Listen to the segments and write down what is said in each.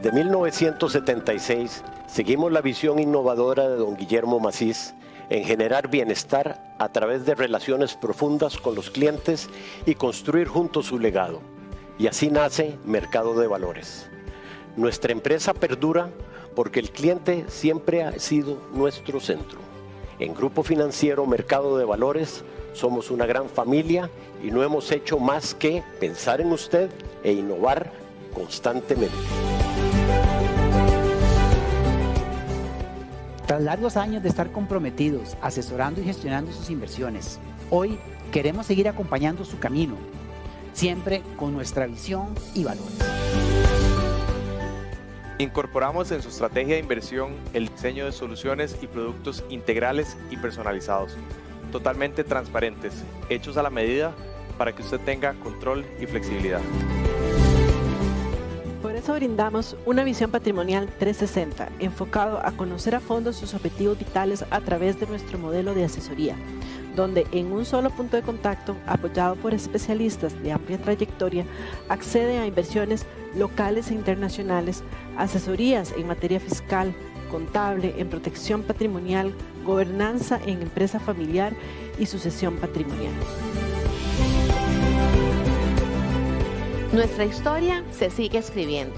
Desde 1976 seguimos la visión innovadora de don Guillermo Macís en generar bienestar a través de relaciones profundas con los clientes y construir juntos su legado. Y así nace Mercado de Valores. Nuestra empresa perdura porque el cliente siempre ha sido nuestro centro. En Grupo Financiero Mercado de Valores somos una gran familia y no hemos hecho más que pensar en usted e innovar constantemente. Tras largos años de estar comprometidos, asesorando y gestionando sus inversiones, hoy queremos seguir acompañando su camino, siempre con nuestra visión y valores. Incorporamos en su estrategia de inversión el diseño de soluciones y productos integrales y personalizados, totalmente transparentes, hechos a la medida para que usted tenga control y flexibilidad. Por eso brindamos una visión patrimonial 360, enfocado a conocer a fondo sus objetivos vitales a través de nuestro modelo de asesoría, donde en un solo punto de contacto, apoyado por especialistas de amplia trayectoria, accede a inversiones locales e internacionales, asesorías en materia fiscal, contable, en protección patrimonial, gobernanza en empresa familiar y sucesión patrimonial. Nuestra historia se sigue escribiendo.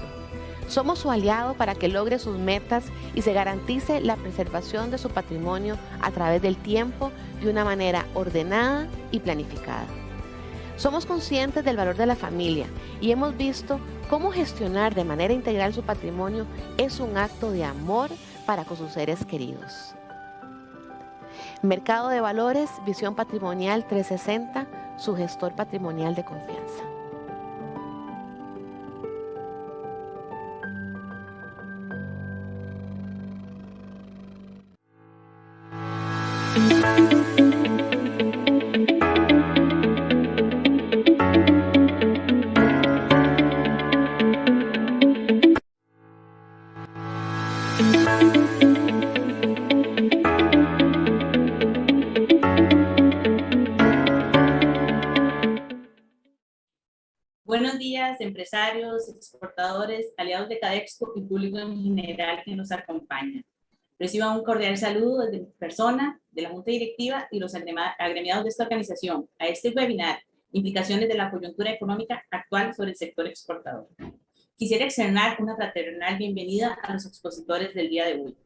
Somos su aliado para que logre sus metas y se garantice la preservación de su patrimonio a través del tiempo de una manera ordenada y planificada. Somos conscientes del valor de la familia y hemos visto cómo gestionar de manera integral su patrimonio es un acto de amor para con sus seres queridos. Mercado de Valores, Visión Patrimonial 360, su gestor patrimonial de confianza. Buenos días, empresarios, exportadores, aliados de Cadexco y público en general que nos acompaña. Reciban un cordial saludo desde mi persona, de la Junta Directiva y los agremiados de esta organización a este webinar, Implicaciones de la coyuntura económica actual sobre el sector exportador. Quisiera externar una fraternal bienvenida a los expositores del día de hoy.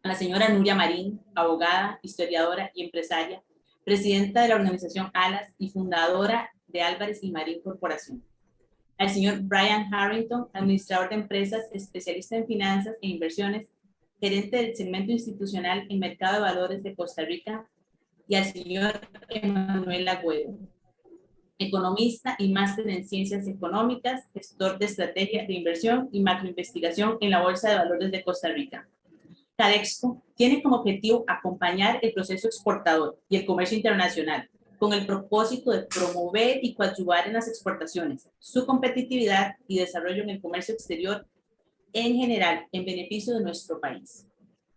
A la señora Nuria Marín, abogada, historiadora y empresaria, presidenta de la organización ALAS y fundadora de Álvarez y Marín Corporación. Al señor Brian Harrington, administrador de empresas, especialista en finanzas e inversiones, gerente del segmento institucional en Mercado de Valores de Costa Rica, y al señor Emanuel Agüero, economista y máster en ciencias económicas, gestor de estrategia de inversión y macroinvestigación en la Bolsa de Valores de Costa Rica. Cadexco tiene como objetivo acompañar el proceso exportador y el comercio internacional con el propósito de promover y coadyuvar en las exportaciones, su competitividad y desarrollo en el comercio exterior en general, en beneficio de nuestro país.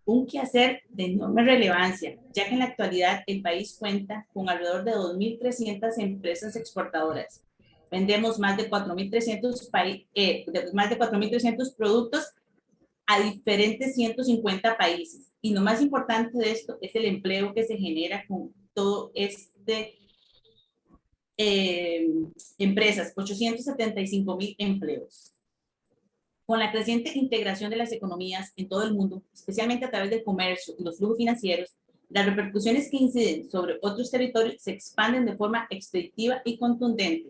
Un quehacer de enorme relevancia, ya que en la actualidad el país cuenta con alrededor de 2.300 empresas exportadoras. Vendemos más de 4.300 productos a diferentes 150 países. Y lo más importante de esto es el empleo que se genera con todo empresas, 875,000 empleos. Con la creciente integración de las economías en todo el mundo, especialmente a través del comercio y los flujos financieros, las repercusiones que inciden sobre otros territorios se expanden de forma expeditiva y contundente,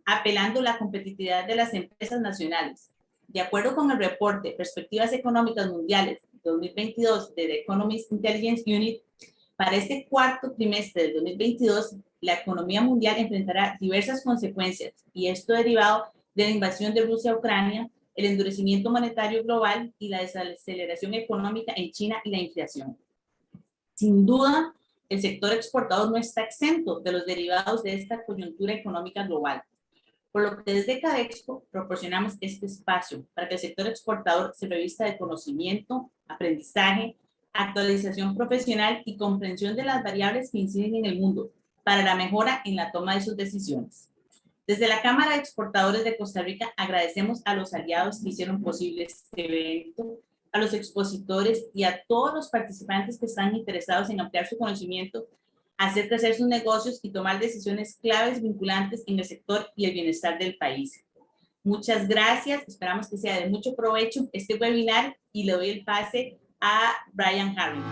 apelando a la competitividad de las empresas nacionales. De acuerdo con el reporte Perspectivas Económicas Mundiales 2022 de The Economist Intelligence Unit, para este cuarto trimestre del 2022, la economía mundial enfrentará diversas consecuencias, y esto derivado de la invasión de Rusia a Ucrania, el endurecimiento monetario global y la desaceleración económica en China y la inflación. Sin duda, el sector exportador no está exento de los derivados de esta coyuntura económica global, por lo que desde Cadexpo proporcionamos este espacio para que el sector exportador se revista de conocimiento, aprendizaje, actualización profesional y comprensión de las variables que inciden en el mundo para la mejora en la toma de sus decisiones. Desde la Cámara de Exportadores de Costa Rica agradecemos a los aliados que hicieron posible este evento, a los expositores y a todos los participantes que están interesados en ampliar su conocimiento, hacer crecer sus negocios y tomar decisiones claves vinculantes en el sector y el bienestar del país. Muchas gracias, esperamos que sea de mucho provecho este webinar y le doy el pase a Brian Harrington.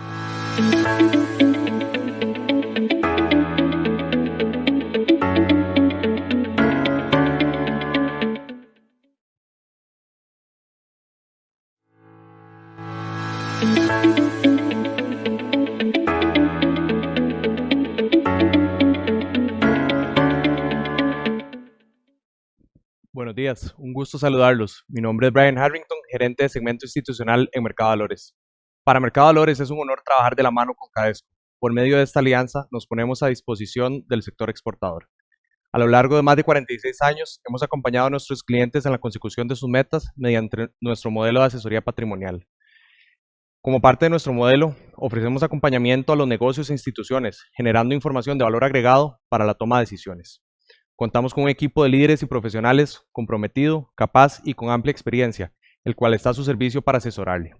Buenos días, un gusto saludarlos. Mi nombre es Brian Harrington, gerente de segmento institucional en Mercado Valores. Para Mercado Valores es un honor trabajar de la mano con Cadexpo. Por medio de esta alianza nos ponemos a disposición del sector exportador. A lo largo de más de 46 años hemos acompañado a nuestros clientes en la consecución de sus metas mediante nuestro modelo de asesoría patrimonial. Como parte de nuestro modelo, ofrecemos acompañamiento a los negocios e instituciones, generando información de valor agregado para la toma de decisiones. Contamos con un equipo de líderes y profesionales comprometido, capaz y con amplia experiencia, el cual está a su servicio para asesorarle.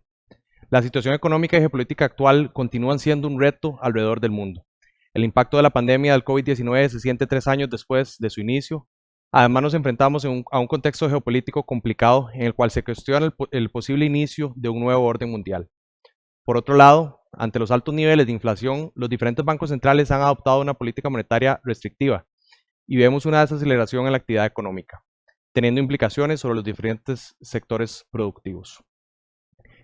La situación económica y geopolítica actual continúan siendo un reto alrededor del mundo. El impacto de la pandemia del COVID-19 se siente 3 años después de su inicio. Además nos enfrentamos a un contexto geopolítico complicado en el cual se cuestiona el posible inicio de un nuevo orden mundial. Por otro lado, ante los altos niveles de inflación, los diferentes bancos centrales han adoptado una política monetaria restrictiva, y vemos una desaceleración en la actividad económica, teniendo implicaciones sobre los diferentes sectores productivos.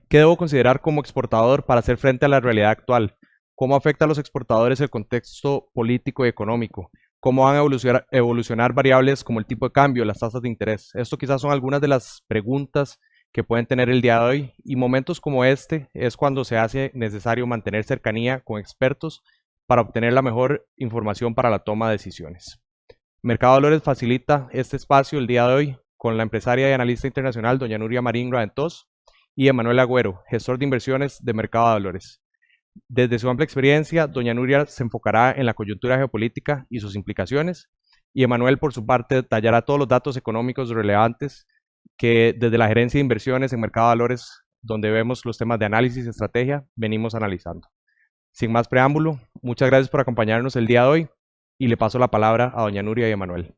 ¿Qué debo considerar como exportador para hacer frente a la realidad actual? ¿Cómo afecta a los exportadores el contexto político y económico? ¿Cómo van a evolucionar variables como el tipo de cambio, las tasas de interés? Esto quizás son algunas de las preguntas que pueden tener el día de hoy, y momentos como este es cuando se hace necesario mantener cercanía con expertos para obtener la mejor información para la toma de decisiones. Mercado Valores facilita este espacio el día de hoy con la empresaria y analista internacional doña Nuria Marín Raventós y Emanuel Agüero, gestor de inversiones de Mercado Valores. Desde su amplia experiencia, doña Nuria se enfocará en la coyuntura geopolítica y sus implicaciones, y Emanuel por su parte detallará todos los datos económicos relevantes que desde la gerencia de inversiones en Mercado Valores, donde vemos los temas de análisis y estrategia, venimos analizando. Sin más preámbulo, muchas gracias por acompañarnos el día de hoy. Y le paso la palabra a doña Nuria y a Manuel.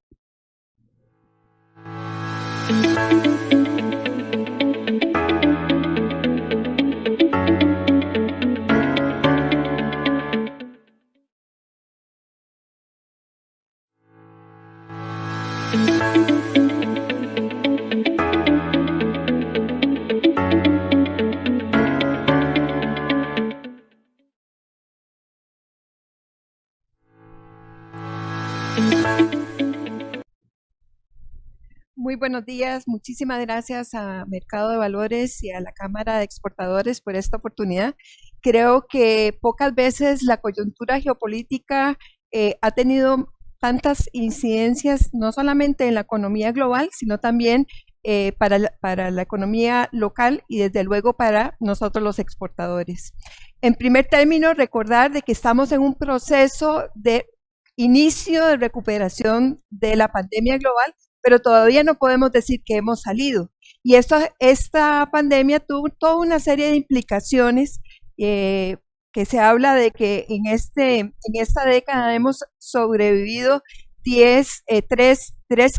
Muy buenos días, muchísimas gracias a Mercado de Valores y a la Cámara de Exportadores por esta oportunidad. Creo que pocas veces la coyuntura geopolítica ha tenido tantas incidencias, no solamente en la economía global, sino también para la economía local y desde luego para nosotros los exportadores. En primer término, recordar de que estamos en un proceso de inicio de recuperación de la pandemia global, pero todavía no podemos decir que hemos salido. Y esta pandemia tuvo toda una serie de implicaciones que se habla de que en esta década hemos sobrevivido tres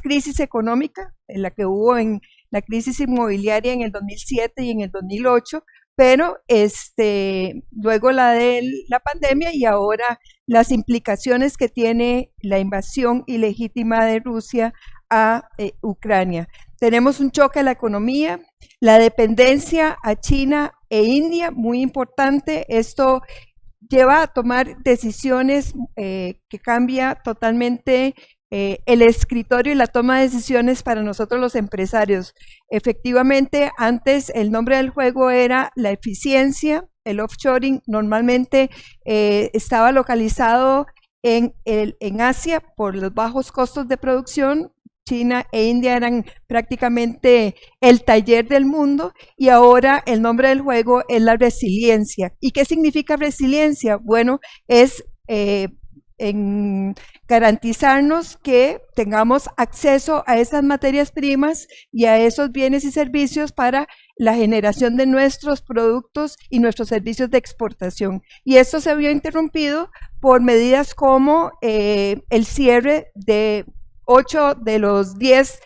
crisis económicas, en la que hubo en la crisis inmobiliaria en el 2007 y en el 2008, pero luego la de la pandemia y ahora las implicaciones que tiene la invasión ilegítima de Rusia a Ucrania. Tenemos un choque a la economía, la dependencia a China e India, muy importante. Esto lleva a tomar decisiones que cambia totalmente el escritorio y la toma de decisiones para nosotros los empresarios. Efectivamente, antes el nombre del juego era la eficiencia. El offshoring normalmente estaba localizado en Asia por los bajos costos de producción. China e India eran prácticamente el taller del mundo, y ahora el nombre del juego es la resiliencia. ¿Y qué significa resiliencia? Bueno, es en garantizarnos que tengamos acceso a esas materias primas y a esos bienes y servicios para la generación de nuestros productos y nuestros servicios de exportación. Y esto se vio interrumpido por medidas como el cierre de 8 de los 10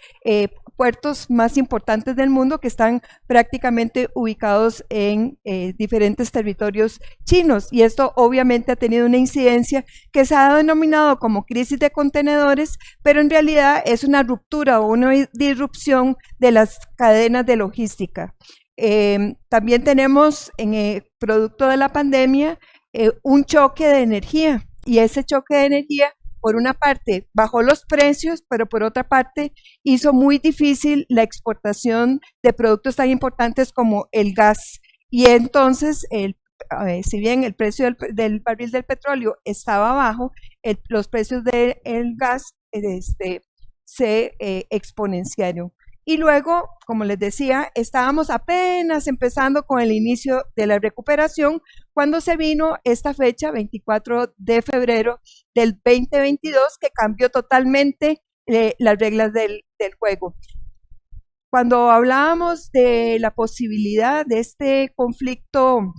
puertos más importantes del mundo, que están prácticamente ubicados en diferentes territorios chinos, y esto obviamente ha tenido una incidencia que se ha denominado como crisis de contenedores, pero en realidad es una ruptura o una disrupción de las cadenas de logística. También tenemos, producto de la pandemia, un choque de energía, y ese choque de energía, por una parte, bajó los precios, pero por otra parte, hizo muy difícil la exportación de productos tan importantes como el gas. Y entonces, si bien el precio del barril del petróleo estaba bajo, los precios del gas se exponenciaron. Y luego, como les decía, estábamos apenas empezando con el inicio de la recuperación cuando se vino esta fecha, 24 de febrero del 2022, que cambió totalmente las reglas del juego. Cuando hablábamos de la posibilidad de este conflicto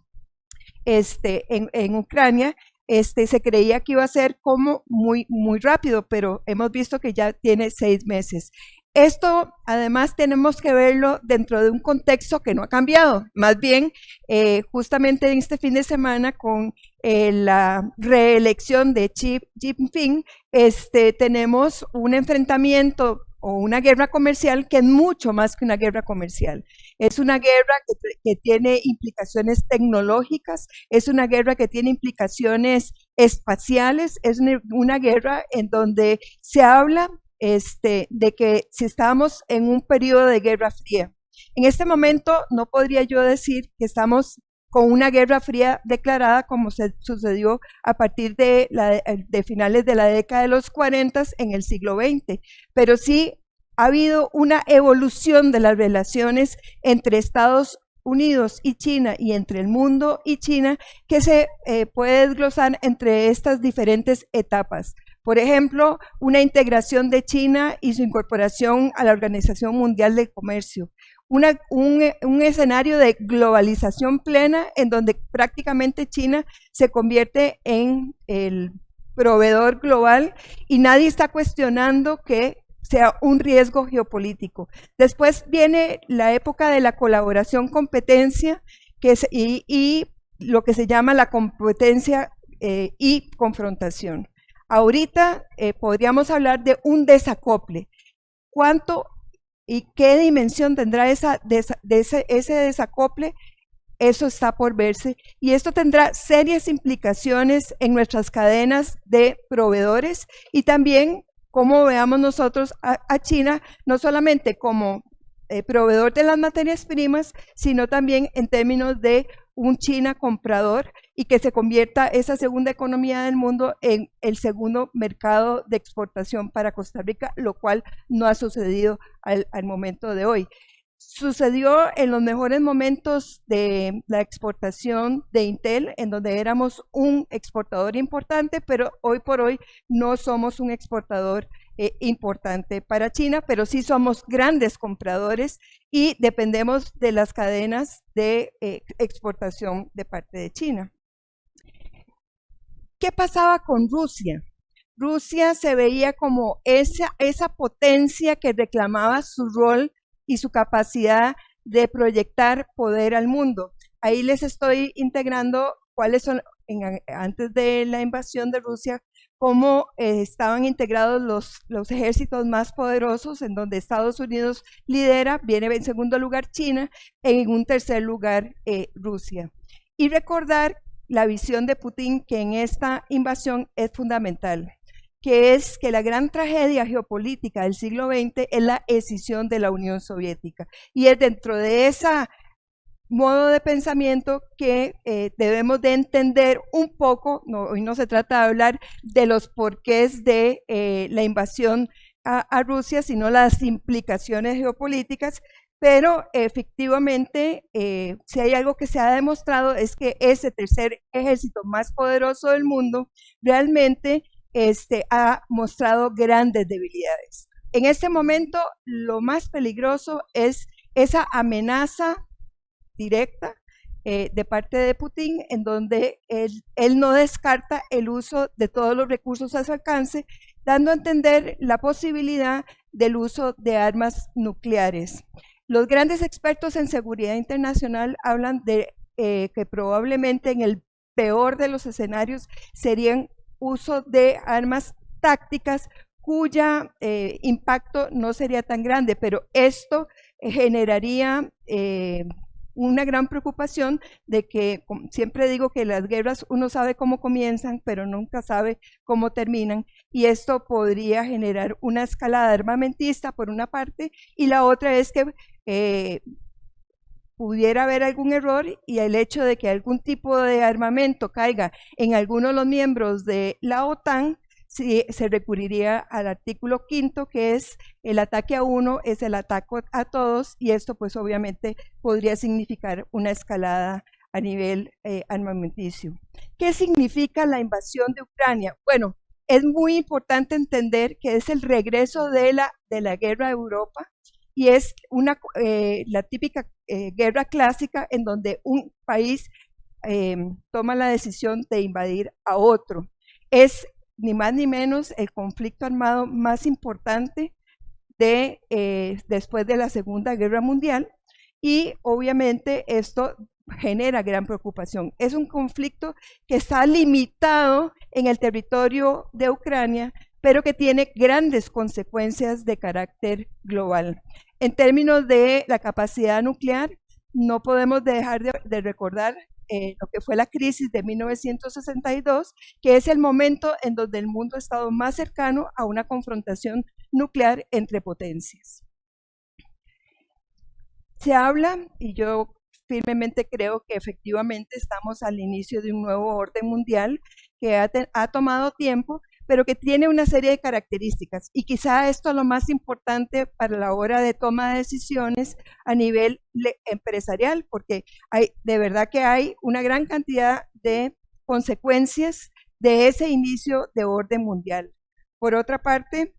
en Ucrania, se creía que iba a ser como muy rápido, pero hemos visto que ya tiene 6 meses. Esto, además, tenemos que verlo dentro de un contexto que no ha cambiado. Más bien, justamente en este fin de semana, con la reelección de Xi Jinping, tenemos un enfrentamiento o una guerra comercial que es mucho más que una guerra comercial. Es una guerra que tiene implicaciones tecnológicas, es una guerra que tiene implicaciones espaciales, es una guerra en donde se habla de que si estamos en un periodo de guerra fría. En este momento no podría yo decir que estamos con una guerra fría declarada como se sucedió a partir de finales de la década de los 40 en el siglo XX, pero sí ha habido una evolución de las relaciones entre Estados Unidos y China, y entre el mundo y China, que se puede desglosar entre estas diferentes etapas. Por ejemplo, una integración de China y su incorporación a la Organización Mundial del Comercio. Un escenario de globalización plena en donde prácticamente China se convierte en el proveedor global y nadie está cuestionando que sea un riesgo geopolítico. Después viene la época de la colaboración-competencia y lo que se llama la competencia y confrontación. Ahorita podríamos hablar de un desacople. ¿Cuánto y qué dimensión tendrá ese desacople? Eso está por verse, y esto tendrá serias implicaciones en nuestras cadenas de proveedores y también cómo veamos nosotros a China, no solamente como proveedor de las materias primas, sino también en términos de un China comprador, y que se convierta esa segunda economía del mundo en el segundo mercado de exportación para Costa Rica, lo cual no ha sucedido al momento de hoy. Sucedió en los mejores momentos de la exportación de Intel, en donde éramos un exportador importante, pero hoy por hoy no somos un exportador importante para China, pero sí somos grandes compradores y dependemos de las cadenas de exportación de parte de China. ¿Qué pasaba con Rusia? Rusia se veía como esa potencia que reclamaba su rol y su capacidad de proyectar poder al mundo. Ahí les estoy integrando cuáles son, antes de la invasión de Rusia, cómo estaban integrados los ejércitos más poderosos, en donde Estados Unidos lidera, viene en segundo lugar China, en un tercer lugar Rusia. Y recordar la visión de Putin, que en esta invasión es fundamental. que es que la gran tragedia geopolítica del siglo XX es la escisión de la Unión Soviética. Y es dentro de ese modo de pensamiento que debemos de entender un poco, hoy no se trata de hablar de los porqués de la invasión a Rusia, sino las implicaciones geopolíticas, pero efectivamente, si hay algo que se ha demostrado es que ese tercer ejército más poderoso del mundo realmente ha mostrado grandes debilidades. En este momento, lo más peligroso es esa amenaza directa de parte de Putin, en donde él no descarta el uso de todos los recursos a su alcance, dando a entender la posibilidad del uso de armas nucleares. Los grandes expertos en seguridad internacional hablan de que probablemente en el peor de los escenarios serían uso de armas tácticas cuya impacto no sería tan grande, pero esto generaría una gran preocupación de que, siempre digo que las guerras uno sabe cómo comienzan, pero nunca sabe cómo terminan, y esto podría generar una escalada armamentista por una parte, y la otra es que pudiera haber algún error y el hecho de que algún tipo de armamento caiga en alguno de los miembros de la OTAN, se recurriría al artículo 5, que es el ataque a uno es el ataque a todos, y esto pues obviamente podría significar una escalada a nivel armamenticio. ¿Qué significa la invasión de Ucrania? Bueno, es muy importante entender que es el regreso de la guerra de Europa, y es la típica guerra clásica en donde un país toma la decisión de invadir a otro. Es ni más ni menos el conflicto armado más importante después de la Segunda Guerra Mundial, y obviamente esto genera gran preocupación. Es un conflicto que está limitado en el territorio de Ucrania, pero que tiene grandes consecuencias de carácter global. En términos de la capacidad nuclear, no podemos dejar de recordar lo que fue la crisis de 1962, que es el momento en donde el mundo ha estado más cercano a una confrontación nuclear entre potencias. Se habla, y yo firmemente creo que efectivamente estamos al inicio de un nuevo orden mundial que ha tomado tiempo, pero que tiene una serie de características, y quizá esto es lo más importante para la hora de toma de decisiones a nivel empresarial, porque de verdad que hay una gran cantidad de consecuencias de ese inicio de orden mundial. Por otra parte,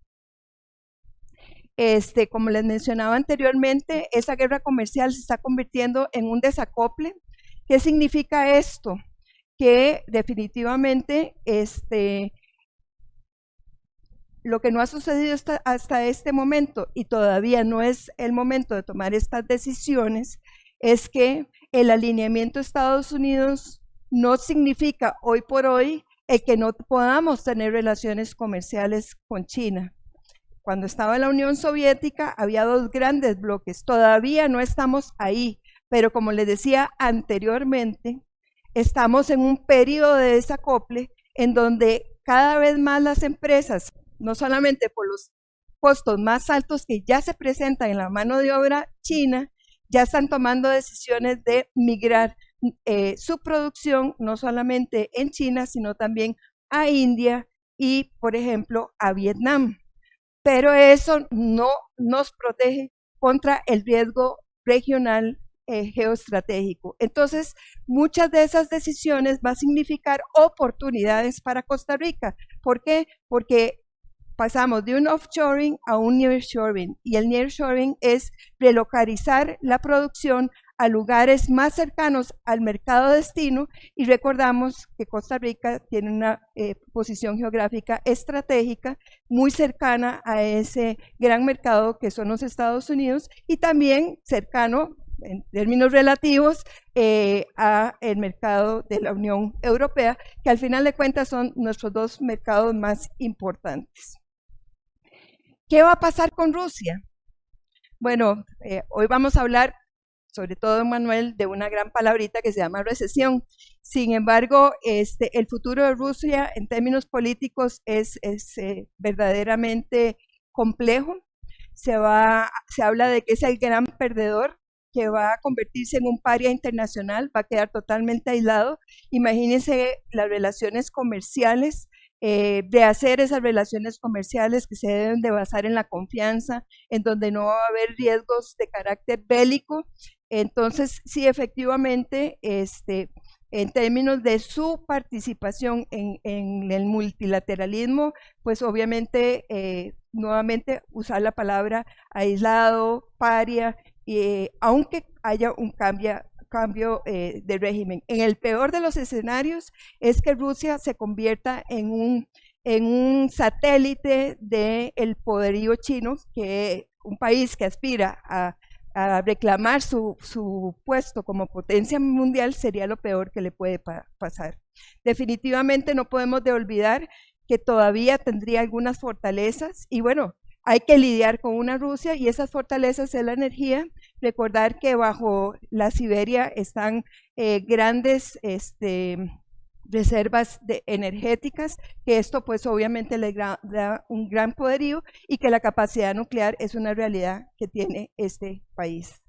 como les mencionaba anteriormente, esa guerra comercial se está convirtiendo en un desacople. ¿Qué significa esto? Que definitivamente lo que no ha sucedido hasta este momento, y todavía no es el momento de tomar estas decisiones, es que el alineamiento de Estados Unidos no significa hoy por hoy el que no podamos tener relaciones comerciales con China. Cuando estaba la Unión Soviética había dos grandes bloques, todavía no estamos ahí, pero como les decía anteriormente, estamos en un periodo de desacople en donde cada vez más las empresas, no solamente por los costos más altos que ya se presentan en la mano de obra china, ya están tomando decisiones de migrar su producción no solamente en China, sino también a India y, por ejemplo, a Vietnam. Pero eso no nos protege contra el riesgo regional geoestratégico. Entonces, muchas de esas decisiones van a significar oportunidades para Costa Rica. ¿Por qué? Porque pasamos de un offshoring a un nearshoring, y el nearshoring es relocalizar la producción a lugares más cercanos al mercado destino, y recordamos que Costa Rica tiene una posición geográfica estratégica muy cercana a ese gran mercado que son los Estados Unidos, y también cercano en términos relativos a el mercado de la Unión Europea, que al final de cuentas son nuestros dos mercados más importantes. ¿Qué va a pasar con Rusia? Bueno, hoy vamos a hablar sobre todo Manuel, de una gran palabrita que se llama recesión. Sin embargo, el futuro de Rusia en términos políticos es verdaderamente complejo. Se habla de que es el gran perdedor, que va a convertirse en un paria internacional, va a quedar totalmente aislado. Imagínense las relaciones comerciales, de hacer esas relaciones comerciales que se deben de basar en la confianza, en donde no va a haber riesgos de carácter bélico. Entonces, sí, efectivamente, en términos de su participación en el multilateralismo, pues obviamente, nuevamente usar la palabra aislado, paria, aunque haya un cambio de régimen. En el peor de los escenarios es que Rusia se convierta en un satélite del poderío chino, que un país que aspira a reclamar su puesto como potencia mundial sería lo peor que le puede pasar. Definitivamente no podemos olvidar que todavía tendría algunas fortalezas y bueno, hay que lidiar con una Rusia y esas fortalezas es la energía. Recordar que bajo la Siberia están grandes reservas energéticas, que esto pues obviamente le da un gran poderío y que la capacidad nuclear es una realidad que tiene este país.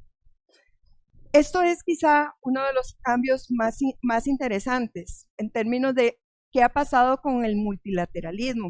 Esto es quizá uno de los cambios más interesantes en términos de qué ha pasado con el multilateralismo.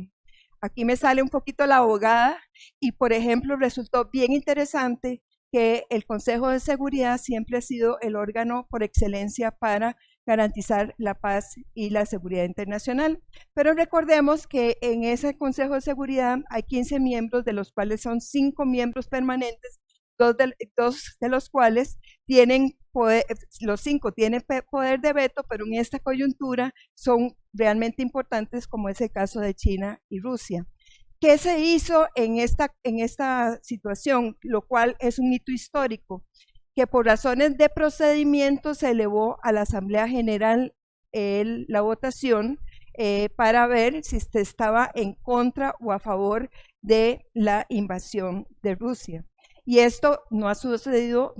Aquí me sale un poquito la abogada y, por ejemplo, resultó bien interesante que el Consejo de Seguridad siempre ha sido el órgano por excelencia para garantizar la paz y la seguridad internacional. Pero recordemos que en ese Consejo de Seguridad hay 15 miembros, de los cuales son 5 miembros permanentes, dos de los cuales tienen poder, los 5 tienen poder de veto, pero en esta coyuntura son realmente importantes, como es el caso de China y Rusia. ¿Qué se hizo en esta situación? Lo cual es un hito histórico, que por razones de procedimiento se elevó a la Asamblea General la votación para ver si se estaba en contra o a favor de la invasión de Rusia. Y esto no ha sucedido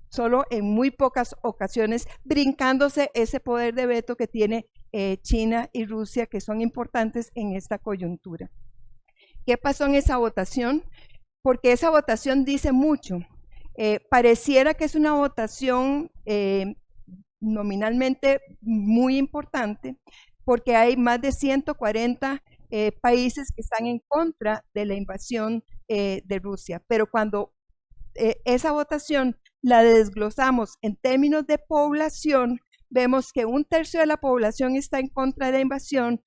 solo en muy pocas ocasiones, brincándose ese poder de veto que tiene China y Rusia, que son importantes en esta coyuntura. ¿Qué pasó en esa votación? Porque esa votación dice mucho. Pareciera que es una votación nominalmente muy importante, porque hay más de 140 países que están en contra de la invasión de Rusia. Pero cuando esa votación la desglosamos en términos de población, vemos que 1/3 de la población está en contra de la invasión,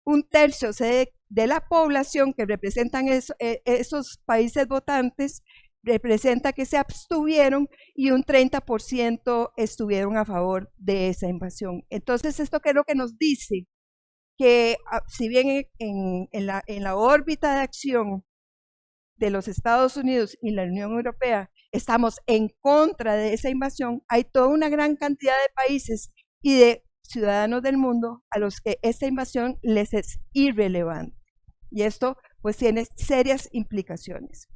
1/3 de la población que representan esos países votantes representa que se abstuvieron y un 30% estuvieron a favor de esa invasión. Entonces, ¿esto qué es lo que nos dice? Que si bien en la órbita de acción de los Estados Unidos y la Unión Europea estamos en contra de esa invasión, hay toda una gran cantidad de países y de ciudadanos del mundo a los que esta invasión les es irrelevante. Y esto pues tiene serias implicaciones.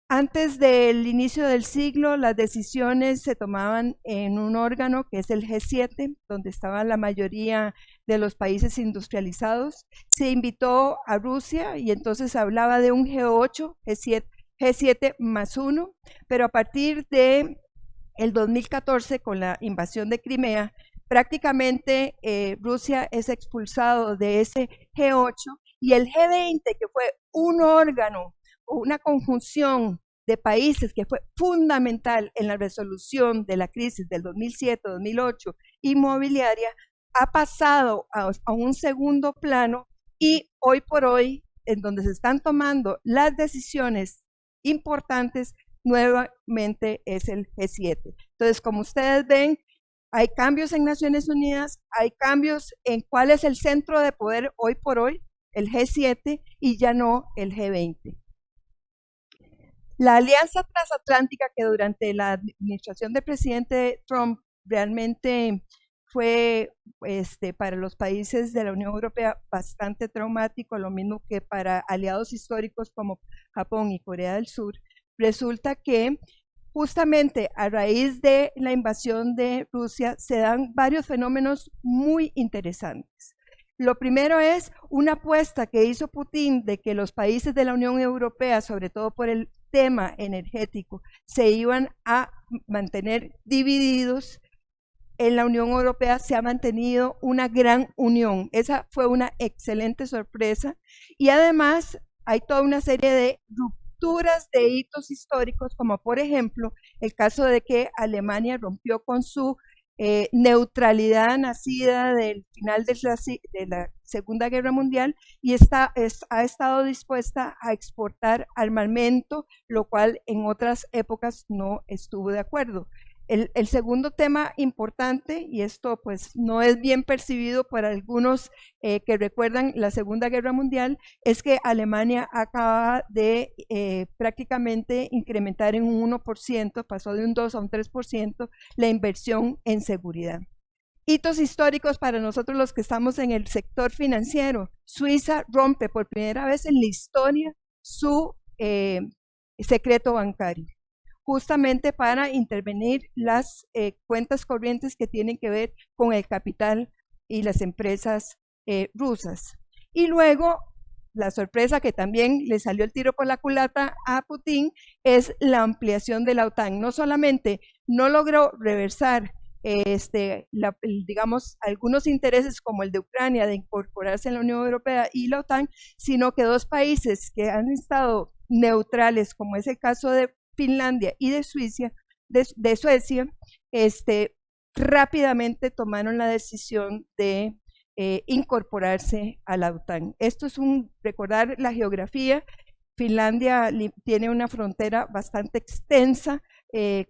Antes del inicio del siglo, las decisiones se tomaban en un órgano que es el G7, donde estaban la mayoría de los países industrializados. Se invitó a Rusia y entonces hablaba de un G8, G7 más 1, pero a partir de el 2014, con la invasión de Crimea, prácticamente Rusia es expulsado de ese G8 y el G20, que fue un órgano, una conjunción de países que fue fundamental en la resolución de la crisis del 2007-2008 inmobiliaria, ha pasado a un segundo plano y hoy por hoy, en donde se están tomando las decisiones importantes, nuevamente es el G7. Entonces, como ustedes ven, hay cambios en Naciones Unidas, hay cambios en cuál es el centro de poder hoy por hoy, el G7 y ya no el G20. La alianza transatlántica, que durante la administración del presidente Trump realmente fue para los países de la Unión Europea bastante traumático, lo mismo que para aliados históricos como Japón y Corea del Sur, resulta que justamente a raíz de la invasión de Rusia se dan varios fenómenos muy interesantes. Lo primero es una apuesta que hizo Putin de que los países de la Unión Europea, sobre todo por el tema energético, se iban a mantener divididos. En la Unión Europea se ha mantenido una gran unión. Esa fue una excelente sorpresa. Y además hay toda una serie de rupturas de hitos históricos, como por ejemplo el caso de que Alemania rompió con su neutralidad nacida del final de la Segunda Guerra Mundial y ha estado dispuesta a exportar armamento, lo cual en otras épocas no estuvo de acuerdo. El segundo tema importante, y esto pues no es bien percibido por algunos que recuerdan la Segunda Guerra Mundial, es que Alemania acaba de prácticamente incrementar en un 1%, pasó de un 2 a un 3% la inversión en seguridad. Hitos históricos para nosotros los que estamos en el sector financiero. Suiza rompe por primera vez en la historia su secreto bancario, justamente para intervenir las cuentas corrientes que tienen que ver con el capital y las empresas rusas. Y luego, la sorpresa que también le salió el tiro por la culata a Putin es la ampliación de la OTAN. No solamente no logró reversar digamos, algunos intereses como el de Ucrania de incorporarse en la Unión Europea y la OTAN, sino que dos países que han estado neutrales, como es el caso de Finlandia y de Suecia, rápidamente tomaron la decisión de incorporarse a la OTAN. Esto es recordar la geografía. Finlandia tiene una frontera bastante extensa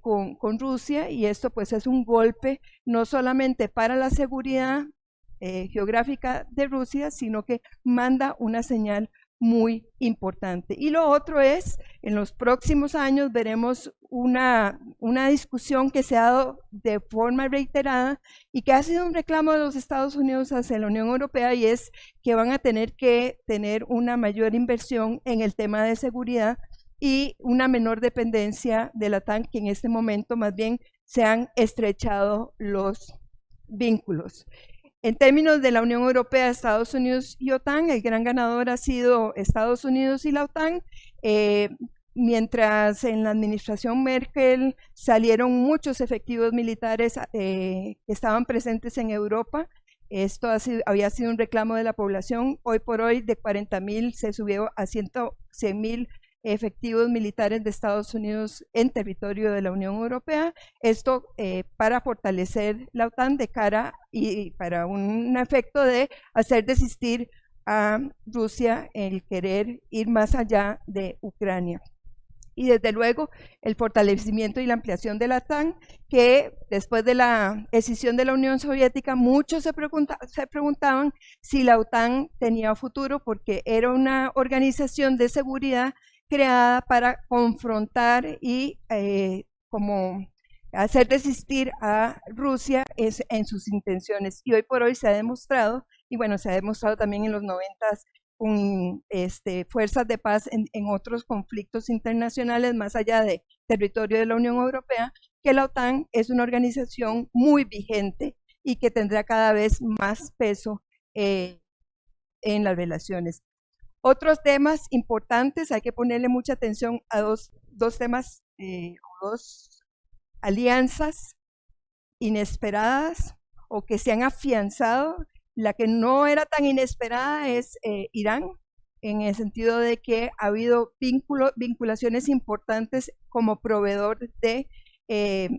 con Rusia, y esto pues es un golpe no solamente para la seguridad geográfica de Rusia, sino que manda una señal muy importante. Y lo otro es, en los próximos años veremos una discusión que se ha dado de forma reiterada y que ha sido un reclamo de los Estados Unidos hacia la Unión Europea, y es que van a tener que tener una mayor inversión en el tema de seguridad y una menor dependencia de la OTAN, que en este momento más bien se han estrechado los vínculos. En términos de la Unión Europea, Estados Unidos y OTAN, el gran ganador ha sido Estados Unidos y la OTAN. Mientras en la administración Merkel salieron muchos efectivos militares que estaban presentes en Europa, esto había sido un reclamo de la población. Hoy por hoy de 40.000 se subió a 100.000 efectivos militares de Estados Unidos en territorio de la Unión Europea, esto para fortalecer la OTAN de cara y para un efecto de hacer desistir a Rusia el querer ir más allá de Ucrania. Y desde luego el fortalecimiento y la ampliación de la OTAN, que después de la escisión de la Unión Soviética muchos se preguntaban si la OTAN tenía futuro, porque era una organización de seguridad creada para confrontar y como hacer desistir a Rusia en sus intenciones. Y hoy por hoy se ha demostrado, y bueno, se ha demostrado también en los 90s con fuerzas de paz en otros conflictos internacionales más allá de territorio de la Unión Europea, que la OTAN es una organización muy vigente y que tendrá cada vez más peso en las relaciones. Otros temas importantes, hay que ponerle mucha atención a dos temas, dos alianzas inesperadas o que se han afianzado. La que no era tan inesperada es Irán, en el sentido de que ha habido vinculaciones importantes como proveedor de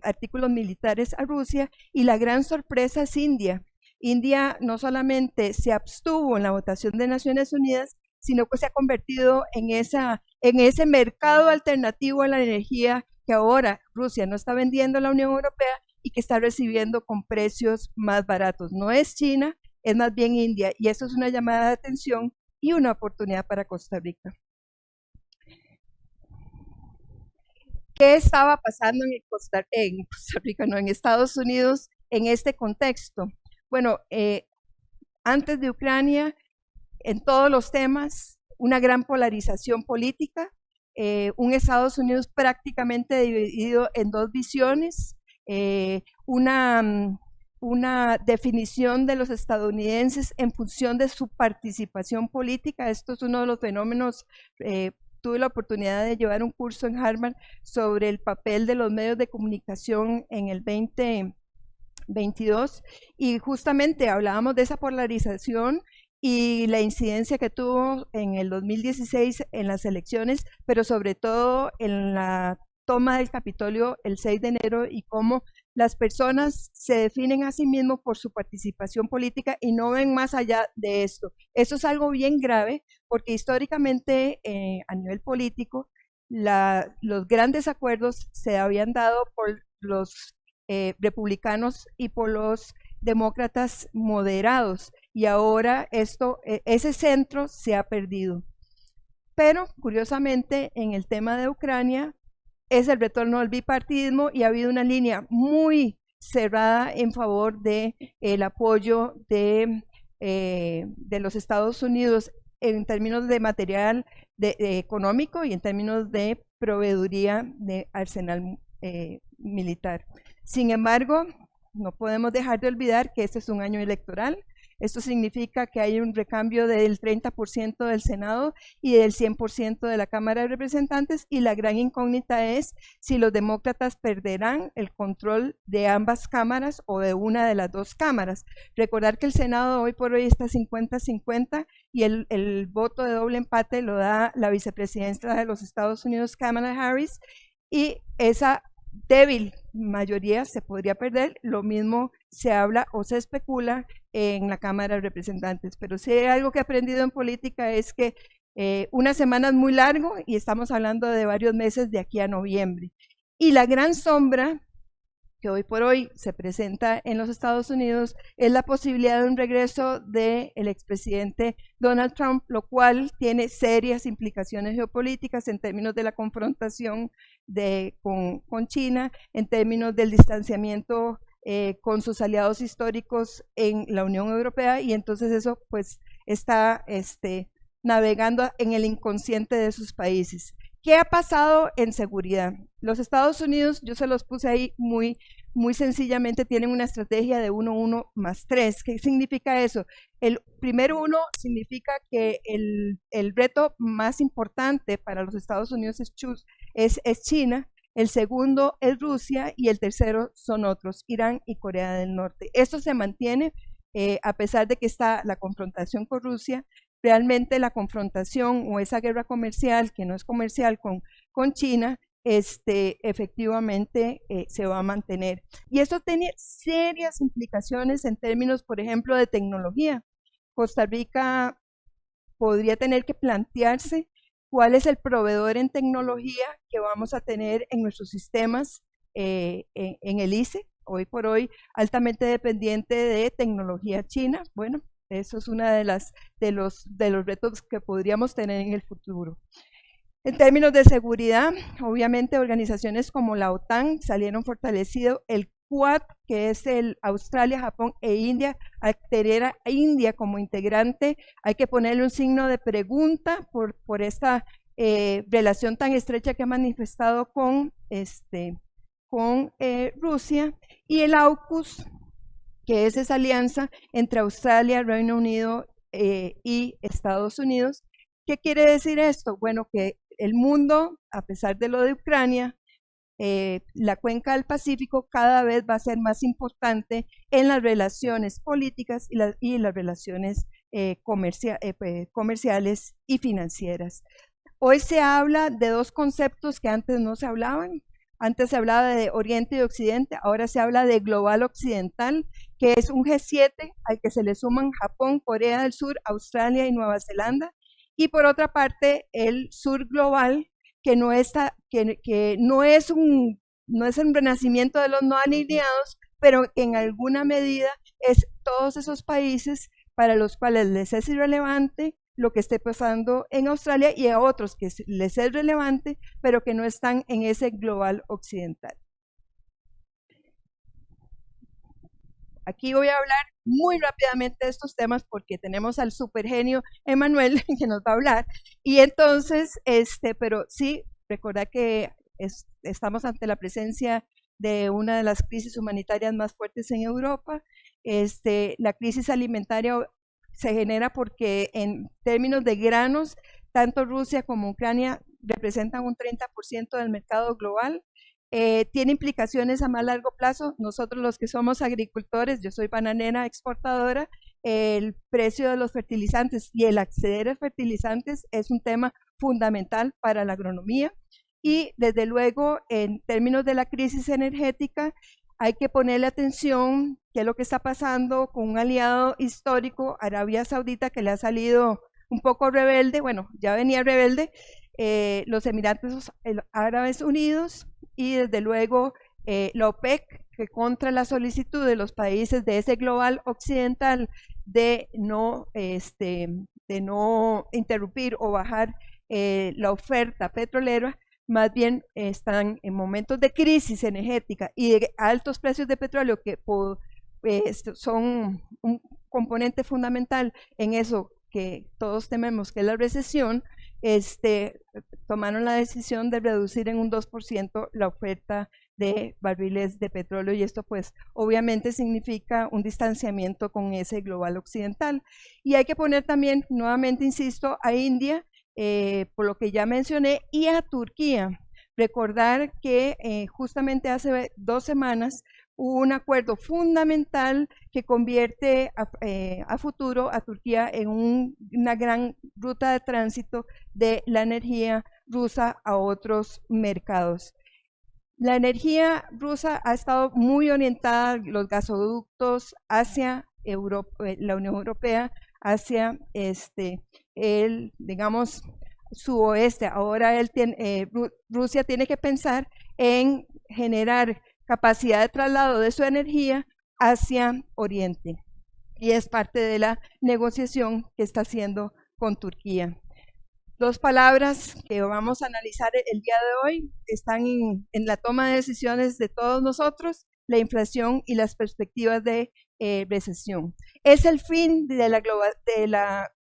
artículos militares a Rusia, y la gran sorpresa es India. India no solamente se abstuvo en la votación de Naciones Unidas, sino que se ha convertido en ese mercado alternativo a la energía que ahora Rusia no está vendiendo a la Unión Europea y que está recibiendo con precios más baratos. No es China, es más bien India, y eso es una llamada de atención y una oportunidad para Costa Rica. ¿Qué estaba pasando en Estados Unidos en este contexto? Bueno, antes de Ucrania, en todos los temas, una gran polarización política. un Estados Unidos prácticamente dividido en dos visiones, una definición de los estadounidenses en función de su participación política. Esto es uno de los fenómenos. Tuve la oportunidad de llevar un curso en Harvard sobre el papel de los medios de comunicación en el 2022 y justamente hablábamos de esa polarización y la incidencia que tuvo en el 2016 en las elecciones, pero sobre todo en la toma del Capitolio el 6 de enero y cómo las personas se definen a sí mismos por su participación política y no ven más allá de esto. Eso es algo bien grave porque históricamente a nivel político los grandes acuerdos se habían dado por los republicanos y por los demócratas moderados y ahora ese centro se ha perdido. Pero curiosamente en el tema de Ucrania es el retorno al bipartidismo y ha habido una línea muy cerrada en favor de el apoyo de los Estados Unidos en términos de material económico y en términos de proveeduría de arsenal militar. Sin embargo, no podemos dejar de olvidar que este es un año electoral. Esto significa que hay un recambio del 30% del Senado y del 100% de la Cámara de Representantes y la gran incógnita es si los demócratas perderán el control de ambas cámaras o de una de las dos cámaras. Recordar que el Senado hoy por hoy está 50-50 y el voto de doble empate lo da la vicepresidenta de los Estados Unidos, Kamala Harris, y esa débil mayoría se podría perder. Lo mismo se habla o se especula en la Cámara de Representantes, pero si hay algo que he aprendido en política es que una semana es muy largo y estamos hablando de varios meses de aquí a noviembre. Y la gran sombra que hoy por hoy se presenta en los Estados Unidos es la posibilidad de un regreso del expresidente Donald Trump, lo cual tiene serias implicaciones geopolíticas en términos de la confrontación con China, en términos del distanciamiento con sus aliados históricos en la Unión Europea y entonces eso pues está navegando en el inconsciente de sus países. ¿Qué ha pasado en seguridad? Los Estados Unidos, yo se los puse ahí muy sencillamente, tienen una estrategia de 1-1+3. ¿Qué significa eso? El primer 1 significa que el reto más importante para los Estados Unidos es China, el segundo es Rusia y el tercero son otros, Irán y Corea del Norte. Esto se mantiene a pesar de que está la confrontación con Rusia. Realmente la confrontación o esa guerra comercial, que no es comercial con China, efectivamente se va a mantener. Y esto tiene serias implicaciones en términos, por ejemplo, de tecnología. Costa Rica podría tener que plantearse cuál es el proveedor en tecnología que vamos a tener en nuestros sistemas en el ICE, hoy por hoy altamente dependiente de tecnología china. Bueno, eso es una de los retos que podríamos tener en el futuro. En términos de seguridad, obviamente organizaciones como la OTAN salieron fortalecidos, el Quad, que es el Australia, Japón e India, al tener a India como integrante, hay que ponerle un signo de pregunta por esta relación tan estrecha que ha manifestado con Rusia, y el AUKUS, que es esa alianza entre Australia, Reino Unido y Estados Unidos. ¿Qué quiere decir esto? Bueno, que el mundo, a pesar de lo de Ucrania, la cuenca del Pacífico cada vez va a ser más importante en las relaciones políticas y las relaciones comerciales y financieras. Hoy se habla de dos conceptos que antes no se hablaban. Antes se hablaba de Oriente y Occidente, ahora se habla de global occidental, que es un G7 al que se le suman Japón, Corea del Sur, Australia y Nueva Zelanda. Y por otra parte, el sur global, que no es un renacimiento de los no alineados, pero que en alguna medida es todos esos países para los cuales les es irrelevante lo que esté pasando en Australia y a otros que les es relevante, pero que no están en ese global occidental. aquí voy a hablar muy rápidamente de estos temas porque tenemos al supergenio Emanuel que nos va a hablar. Y entonces, pero sí, recordad que estamos ante la presencia de una de las crisis humanitarias más fuertes en Europa. La crisis alimentaria se genera porque en términos de granos, tanto Rusia como Ucrania representan un 30% del mercado global. Tiene implicaciones a más largo plazo. Nosotros los que somos agricultores, yo soy bananera exportadora, el precio de los fertilizantes y el acceder a fertilizantes es un tema fundamental para la agronomía. Y desde luego, en términos de la crisis energética, hay que ponerle atención qué es lo que está pasando con un aliado histórico, Arabia Saudita, que le ha salido un poco rebelde, bueno, ya venía rebelde, los Emiratos Árabes Unidos y desde luego la OPEC, que contra la solicitud de los países de ese global occidental de no interrumpir o bajar la oferta petrolera, más bien están en momentos de crisis energética y de altos precios de petróleo que son un componente fundamental en eso que todos tememos que es la recesión. Tomaron la decisión de reducir en un 2% la oferta de barriles de petróleo y esto pues obviamente significa un distanciamiento con ese global occidental. Y hay que poner también, nuevamente insisto, a India, por lo que ya mencioné, y a Turquía. Recordar que justamente hace 2 semanas hubo un acuerdo fundamental que convierte a futuro a Turquía en una gran ruta de tránsito de la energía rusa a otros mercados. La energía rusa ha estado muy orientada, los gasoductos hacia Europa, la Unión Europea, hacia digamos, su oeste. Ahora Rusia tiene que pensar en generar capacidad de traslado de su energía hacia Oriente y es parte de la negociación que está haciendo con Turquía. 2 palabras que vamos a analizar el día de hoy están en la toma de decisiones de todos nosotros: la inflación y las perspectivas de recesión. Es el fin de la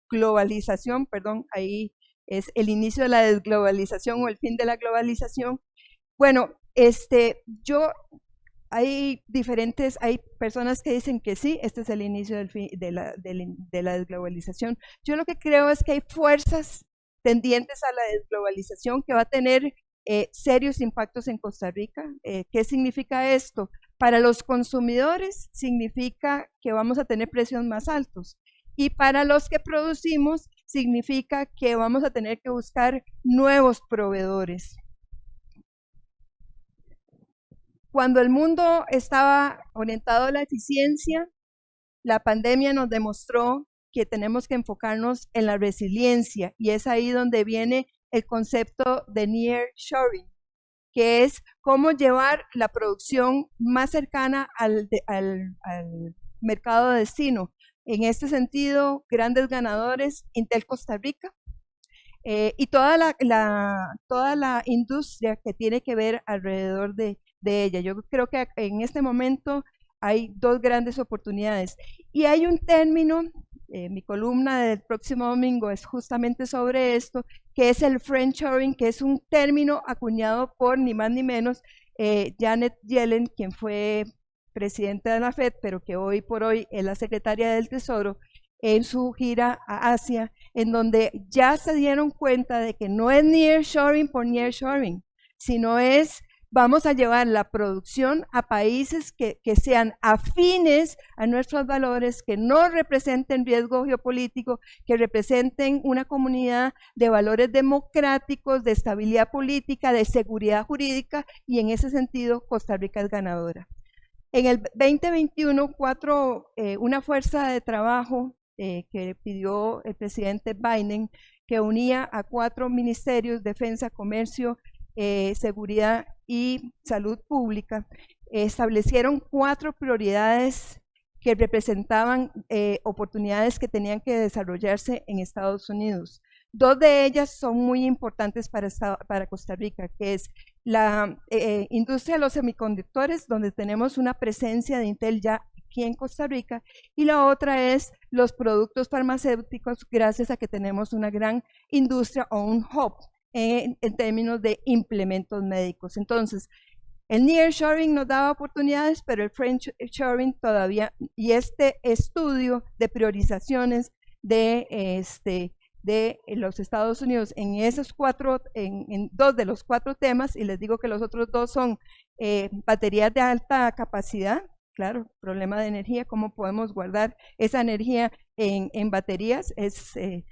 globalización, perdón, ahí es el inicio de la desglobalización o el fin de la globalización. Bueno, hay personas que dicen que sí, este es el inicio del fin de la desglobalización. Yo lo que creo es que hay fuerzas tendientes a la desglobalización que va a tener serios impactos en Costa Rica. ¿Qué significa esto? Para los consumidores significa que vamos a tener precios más altos y para los que producimos significa que vamos a tener que buscar nuevos proveedores. Cuando el mundo estaba orientado a la eficiencia, la pandemia nos demostró que tenemos que enfocarnos en la resiliencia y es ahí donde viene el concepto de nearshoring, que es cómo llevar la producción más cercana al mercado de destino. En este sentido, grandes ganadores, Intel Costa Rica, y toda la industria que tiene que ver alrededor de ella. Yo creo que en este momento hay 2 grandes oportunidades. Y hay un término, mi columna del próximo domingo es justamente sobre esto, que es el friendshoring, que es un término acuñado por ni más ni menos Janet Yellen, quien fue presidenta de la FED, pero que hoy por hoy es la secretaria del Tesoro, en su gira a Asia, en donde ya se dieron cuenta de que no es nearshoring por nearshoring, sino es vamos a llevar la producción a países que sean afines a nuestros valores, que no representen riesgo geopolítico, que representen una comunidad de valores democráticos, de estabilidad política, de seguridad jurídica, y en ese sentido Costa Rica es ganadora. En el 2021, una fuerza de trabajo que pidió el presidente Biden, que unía a 4 ministerios: Defensa, Comercio, Seguridad y Salud Pública, establecieron 4 prioridades que representaban oportunidades que tenían que desarrollarse en Estados Unidos. 2 de ellas son muy importantes para Costa Rica, que es la industria de los semiconductores, donde tenemos una presencia de Intel ya aquí en Costa Rica, y la otra es los productos farmacéuticos, gracias a que tenemos una gran industria o un hub en términos de implementos médicos. Entonces, el nearshoring nos daba oportunidades, pero el friendshoring todavía, y este estudio de priorizaciones de los Estados Unidos en esos en 2 de los 4 temas, y les digo que los otros 2 son baterías de alta capacidad, claro, problema de energía, cómo podemos guardar esa energía en baterías, el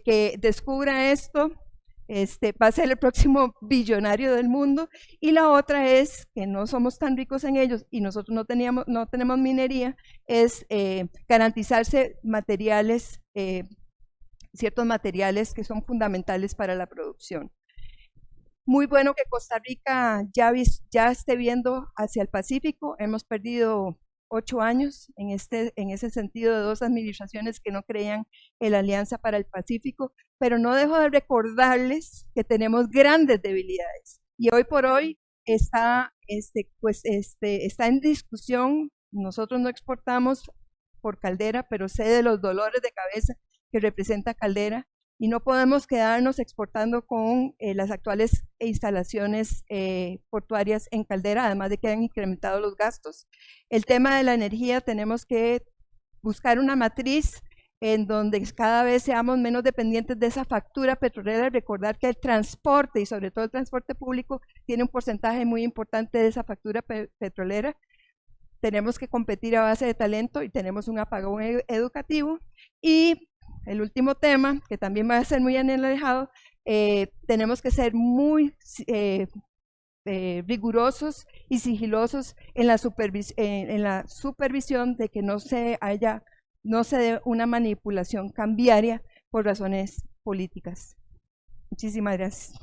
que descubra esto va a ser el próximo billonario del mundo, y la otra es que no somos tan ricos en ellos y nosotros no tenemos minería, es garantizarse materiales, ciertos materiales que son fundamentales para la producción. Muy bueno que Costa Rica ya esté viendo hacia el Pacífico. Hemos perdido 8 años en ese sentido de 2 administraciones que no creían en la Alianza para el Pacífico, pero no dejo de recordarles que tenemos grandes debilidades. Y hoy por hoy está en discusión. Nosotros no exportamos por Caldera, pero sé de los dolores de cabeza que representa Caldera, y no podemos quedarnos exportando con las actuales instalaciones portuarias en Caldera, además de que han incrementado los gastos. El tema de la energía, tenemos que buscar una matriz en donde cada vez seamos menos dependientes de esa factura petrolera, y recordar que el transporte, y sobre todo el transporte público, tiene un porcentaje muy importante de esa factura petrolera. Tenemos que competir a base de talento y tenemos un apagón educativo. Y el último tema, que también va a ser muy alejado, tenemos que ser muy rigurosos y sigilosos en la supervisión de que no se dé una manipulación cambiaria por razones políticas. Muchísimas gracias.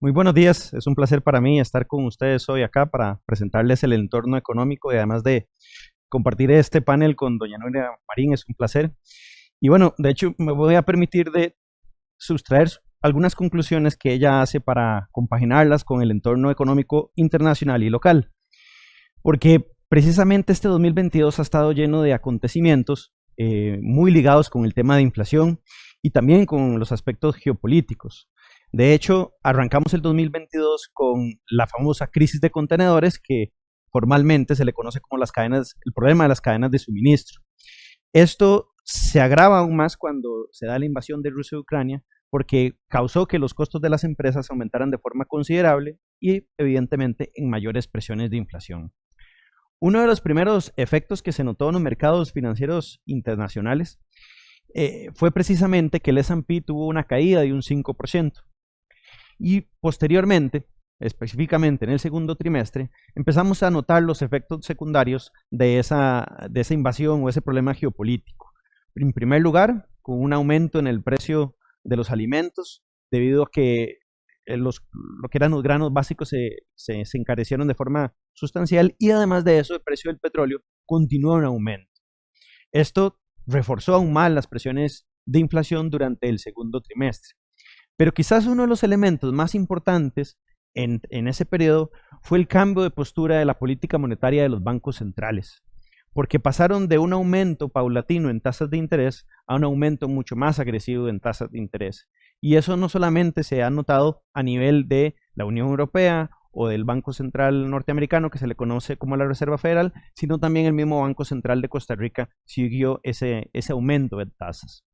Muy buenos días, es un placer para mí estar con ustedes hoy acá para presentarles el entorno económico y además de compartir este panel con doña Nuria Marín, es un placer. Y bueno, de hecho me voy a permitir de sustraer algunas conclusiones que ella hace para compaginarlas con el entorno económico internacional y local, porque precisamente este 2022 ha estado lleno de acontecimientos muy ligados con el tema de inflación y también con los aspectos geopolíticos. De hecho, arrancamos el 2022 con la famosa crisis de contenedores, que formalmente se le conoce como el problema de las cadenas de suministro. Esto se agrava aún más cuando se da la invasión de Rusia a Ucrania, porque causó que los costos de las empresas aumentaran de forma considerable y, evidentemente, en mayores presiones de inflación. Uno de los primeros efectos que se notó en los mercados financieros internacionales fue precisamente que el S&P tuvo una caída de un 5%. Y posteriormente, específicamente en el segundo trimestre, empezamos a notar los efectos secundarios de esa invasión o ese problema geopolítico. En primer lugar, con un aumento en el precio de los alimentos, debido a que lo que eran los granos básicos se encarecieron de forma sustancial, y además de eso el precio del petróleo continúa en aumento. Esto reforzó aún más las presiones de inflación durante el segundo trimestre. Pero quizás uno de los elementos más importantes en ese periodo fue el cambio de postura de la política monetaria de los bancos centrales, porque pasaron de un aumento paulatino en tasas de interés a un aumento mucho más agresivo en tasas de interés. Y eso no solamente se ha notado a nivel de la Unión Europea o del Banco Central norteamericano, que se le conoce como la Reserva Federal, sino también el mismo Banco Central de Costa Rica siguió ese aumento de tasas.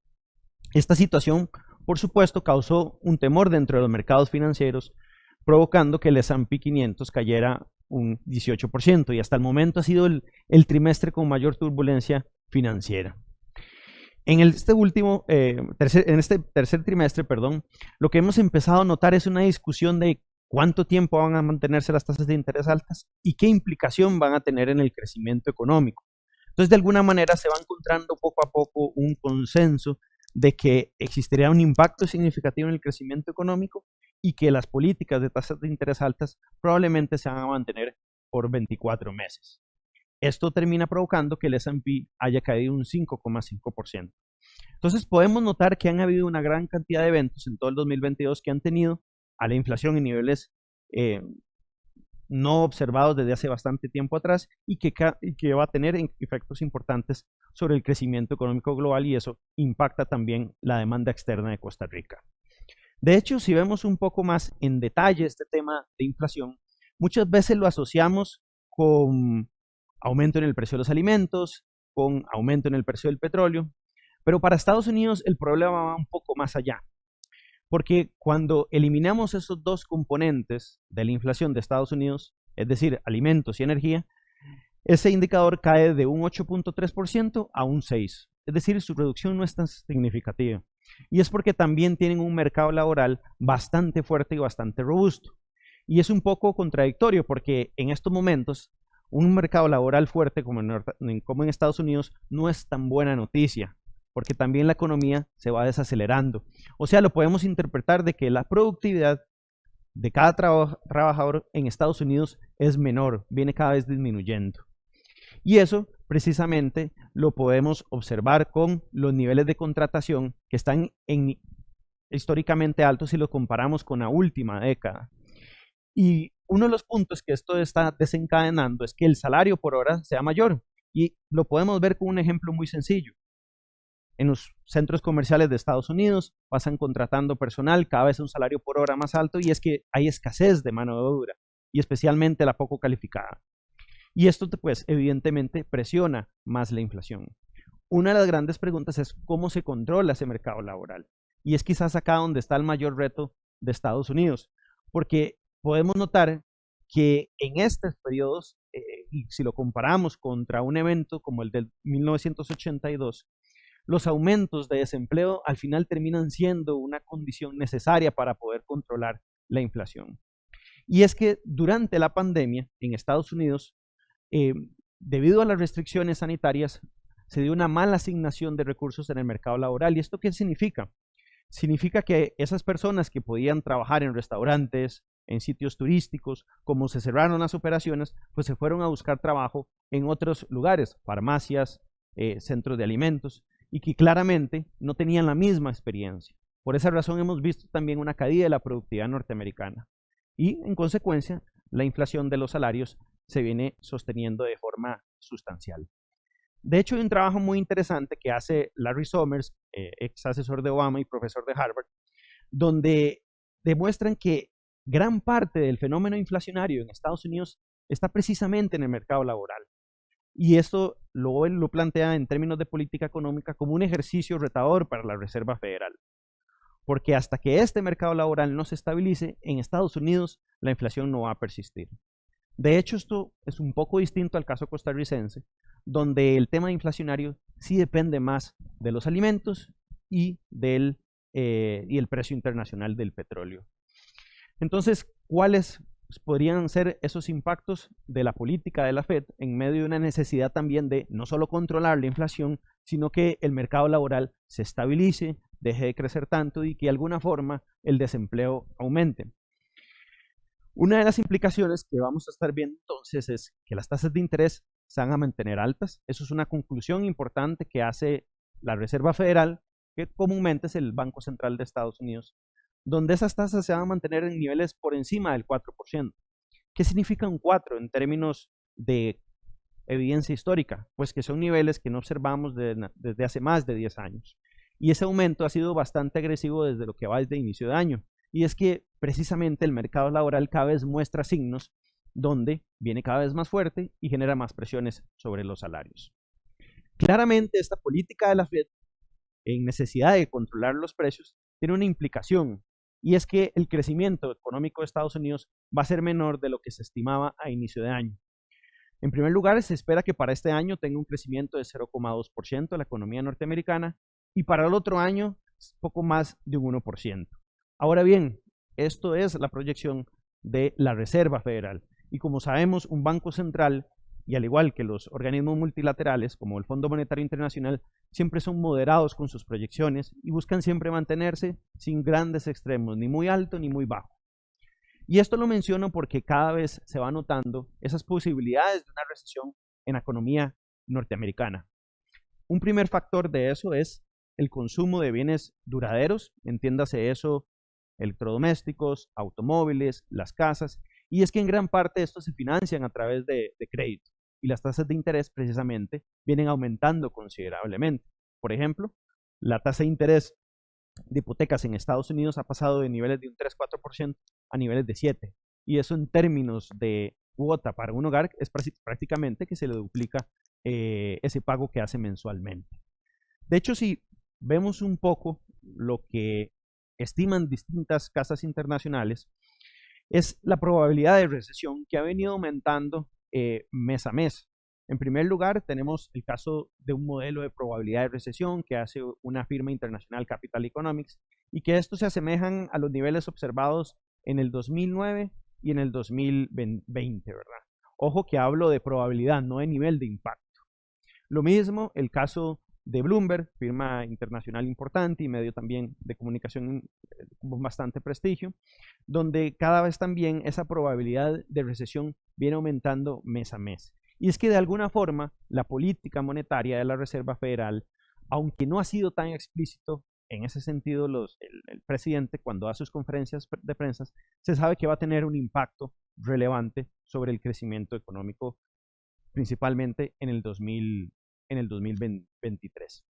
Esta situación, por supuesto, causó un temor dentro de los mercados financieros, provocando que el S&P 500 cayera un 18%, y hasta el momento ha sido el trimestre con mayor turbulencia financiera. En este último, en este tercer trimestre, perdón, lo que hemos empezado a notar es una discusión de cuánto tiempo van a mantenerse las tasas de interés altas y qué implicación van a tener en el crecimiento económico. Entonces, de alguna manera se va encontrando poco a poco un consenso de que existiría un impacto significativo en el crecimiento económico y que las políticas de tasas de interés altas probablemente se van a mantener por 24 meses. Esto termina provocando que el S&P haya caído un 5,5%. Entonces podemos notar que han habido una gran cantidad de eventos en todo el 2022 que han tenido a la inflación en niveles no observados desde hace bastante tiempo atrás y que va a tener efectos importantes sobre el crecimiento económico global, y eso impacta también la demanda externa de Costa Rica. De hecho, si vemos un poco más en detalle este tema de inflación, muchas veces lo asociamos con aumento en el precio de los alimentos, con aumento en el precio del petróleo, pero para Estados Unidos el problema va un poco más allá, porque cuando eliminamos esos dos componentes de la inflación de Estados Unidos, es decir, alimentos y energía, ese indicador cae de un 8,3% a un 6%, es decir, su reducción no es tan significativa, y es porque también tienen un mercado laboral bastante fuerte y bastante robusto, y es un poco contradictorio porque en estos momentos un mercado laboral fuerte como en Estados Unidos no es tan buena noticia, porque también la economía se va desacelerando. O sea, lo podemos interpretar de que la productividad de cada trabajador en Estados Unidos es menor, viene cada vez disminuyendo. Y eso precisamente lo podemos observar con los niveles de contratación que están históricamente altos si lo comparamos con la última década. Y uno de los puntos que esto está desencadenando es que el salario por hora sea mayor, y lo podemos ver con un ejemplo muy sencillo. En los centros comerciales de Estados Unidos pasan contratando personal, cada vez un salario por hora más alto, y es que hay escasez de mano de obra, y especialmente la poco calificada. Y esto pues evidentemente presiona más la inflación. Una de las grandes preguntas es cómo se controla ese mercado laboral, y es quizás acá donde está el mayor reto de Estados Unidos, porque podemos notar que en estos periodos, y si lo comparamos contra un evento como el del 1982, los aumentos de desempleo al final terminan siendo una condición necesaria para poder controlar la inflación. Y es que durante la pandemia en Estados Unidos, debido a las restricciones sanitarias, se dio una mala asignación de recursos en el mercado laboral. ¿Y esto qué significa? Significa que esas personas que podían trabajar en restaurantes, en sitios turísticos, como se cerraron las operaciones, pues se fueron a buscar trabajo en otros lugares, farmacias, centros de alimentos, y que claramente no tenían la misma experiencia. Por esa razón hemos visto también una caída de la productividad norteamericana y en consecuencia la inflación de los salarios se viene sosteniendo de forma sustancial. De hecho, hay un trabajo muy interesante que hace Larry Summers, ex asesor de Obama y profesor de Harvard, donde demuestran que gran parte del fenómeno inflacionario en Estados Unidos está precisamente en el mercado laboral. Y esto lo plantea en términos de política económica como un ejercicio retador para la Reserva Federal. Porque hasta que este mercado laboral no se estabilice, en Estados Unidos la inflación no va a persistir. De hecho, esto es un poco distinto al caso costarricense, donde el tema inflacionario sí depende más de los alimentos y el precio internacional del petróleo. Entonces, ¿cuáles podrían ser esos impactos de la política de la Fed en medio de una necesidad también de no solo controlar la inflación, sino que el mercado laboral se estabilice, deje de crecer tanto y que de alguna forma el desempleo aumente? Una de las implicaciones que vamos a estar viendo entonces es que las tasas de interés se van a mantener altas. Eso es una conclusión importante que hace la Reserva Federal, que comúnmente es el Banco Central de Estados Unidos, donde esas tasas se van a mantener en niveles por encima del 4%. ¿Qué significa un 4 en términos de evidencia histórica? Pues que son niveles que no observamos desde hace más de 10 años. Y ese aumento ha sido bastante agresivo desde lo que va desde inicio de año. Y es que precisamente el mercado laboral cada vez muestra signos donde viene cada vez más fuerte y genera más presiones sobre los salarios. Claramente esta política de la Fed en necesidad de controlar los precios tiene una implicación, y es que el crecimiento económico de Estados Unidos va a ser menor de lo que se estimaba a inicio de año. En primer lugar, se espera que para este año tenga un crecimiento de 0,2% la economía norteamericana, y para el otro año poco más de un 1%. Ahora bien, esto es la proyección de la Reserva Federal. Y como sabemos, un banco central, y al igual que los organismos multilaterales, como el Fondo Monetario Internacional, siempre son moderados con sus proyecciones y buscan siempre mantenerse sin grandes extremos, ni muy alto ni muy bajo. Y esto lo menciono porque cada vez se va notando esas posibilidades de una recesión en la economía norteamericana. Un primer factor de eso es el consumo de bienes duraderos, entiéndase eso, electrodomésticos, automóviles, las casas, y es que en gran parte estos se financian a través de crédito, y las tasas de interés precisamente vienen aumentando considerablemente. Por ejemplo, la tasa de interés de hipotecas en Estados Unidos ha pasado de niveles de un 3-4% a niveles de 7%, y eso en términos de cuota para un hogar es prácticamente que se le duplica ese pago que hace mensualmente. De hecho, si vemos un poco lo que estiman distintas casas internacionales, es la probabilidad de recesión que ha venido aumentando mes a mes. En primer lugar, tenemos el caso de un modelo de probabilidad de recesión que hace una firma internacional, Capital Economics, y que estos se asemejan a los niveles observados en el 2009 y en el 2020, ¿verdad? Ojo que hablo de probabilidad, no de nivel de impacto. Lo mismo el caso de Bloomberg, firma internacional importante y medio también de comunicación con bastante prestigio, donde cada vez también esa probabilidad de recesión viene aumentando mes a mes. Y es que de alguna forma la política monetaria de la Reserva Federal, aunque no ha sido tan explícito en ese sentido el presidente cuando da sus conferencias de prensa, se sabe que va a tener un impacto relevante sobre el crecimiento económico, principalmente en el 2023.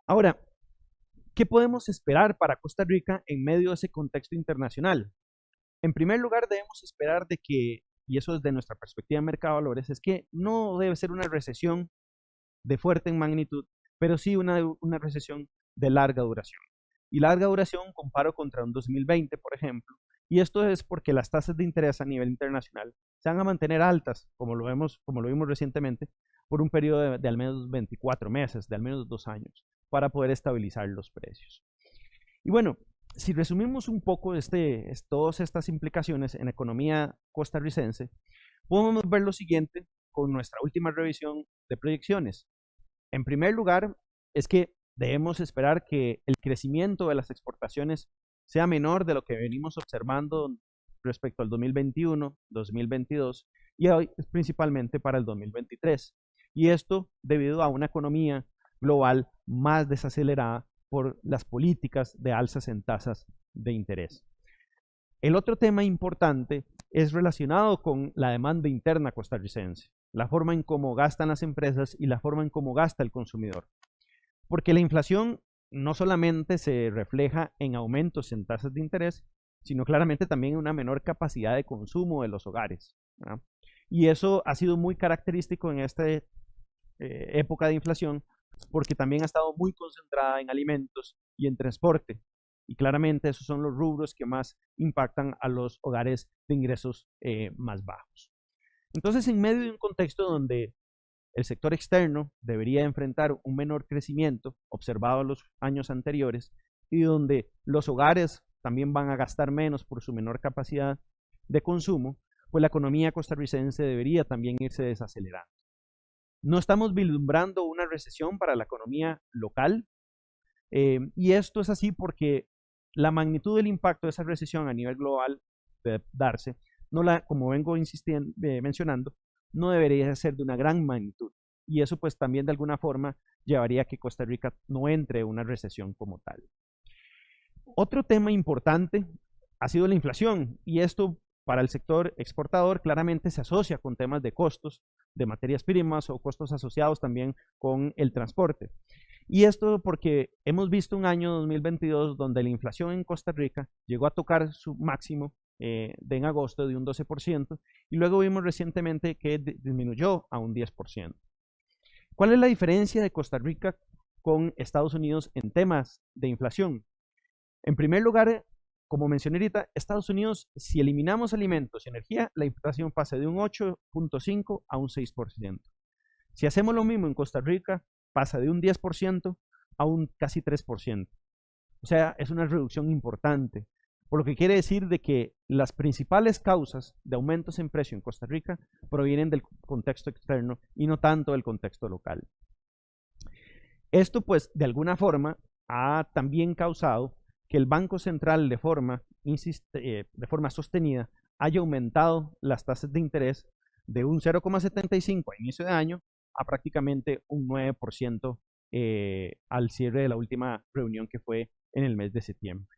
Ahora, ¿qué podemos esperar para Costa Rica en medio de ese contexto internacional? En primer lugar, debemos esperar de que, y eso desde nuestra perspectiva de mercado de valores, es que no debe ser una recesión de fuerte en magnitud, pero sí una recesión de larga duración. Y larga duración comparo contra un 2020, por ejemplo, y esto es porque las tasas de interés a nivel internacional se van a mantener altas, como lo vimos recientemente, por un periodo de al menos 24 meses, de al menos 2 años, para poder estabilizar los precios. Y bueno, si resumimos un poco todas estas implicaciones en la economía costarricense, podemos ver lo siguiente con nuestra última revisión de proyecciones. En primer lugar, es que debemos esperar que el crecimiento de las exportaciones sea menor de lo que venimos observando respecto al 2021, 2022 y hoy principalmente para el 2023. Y esto debido a una economía global más desacelerada por las políticas de alzas en tasas de interés. El otro tema importante es relacionado con la demanda interna costarricense, la forma en cómo gastan las empresas y la forma en cómo gasta el consumidor. Porque la inflación no solamente se refleja en aumentos en tasas de interés, sino claramente también en una menor capacidad de consumo de los hogares, ¿verdad? Y eso ha sido muy característico en esta época de inflación, porque también ha estado muy concentrada en alimentos y en transporte. Y claramente esos son los rubros que más impactan a los hogares de ingresos más bajos. Entonces, en medio de un contexto donde el sector externo debería enfrentar un menor crecimiento observado en los años anteriores y donde los hogares también van a gastar menos por su menor capacidad de consumo, pues la economía costarricense debería también irse desacelerando. No estamos vislumbrando una recesión para la economía local y esto es así porque la magnitud del impacto de esa recesión a nivel global de darse, como vengo mencionando, no debería ser de una gran magnitud. Y eso pues también de alguna forma llevaría a que Costa Rica no entre en una recesión como tal. Otro tema importante ha sido la inflación y esto para el sector exportador claramente se asocia con temas de costos de materias primas o costos asociados también con el transporte. Y esto porque hemos visto un año 2022 donde la inflación en Costa Rica llegó a tocar su máximo en agosto de un 12% y luego vimos recientemente que disminuyó a un 10%. ¿Cuál es la diferencia de Costa Rica con Estados Unidos en temas de inflación? En primer lugar, como mencioné ahorita, Estados Unidos, si eliminamos alimentos y energía, la inflación pasa de un 8.5 a un 6%. Si hacemos lo mismo en Costa Rica, pasa de un 10% a un casi 3%. O sea, es una reducción importante, por lo que quiere decir de que las principales causas de aumentos en precio en Costa Rica provienen del contexto externo y no tanto del contexto local. Esto, pues, de alguna forma ha también causado que el Banco Central de forma sostenida haya aumentado las tasas de interés de un 0,75 a inicio de año a prácticamente un 9% al cierre de la última reunión, que fue en el mes de septiembre.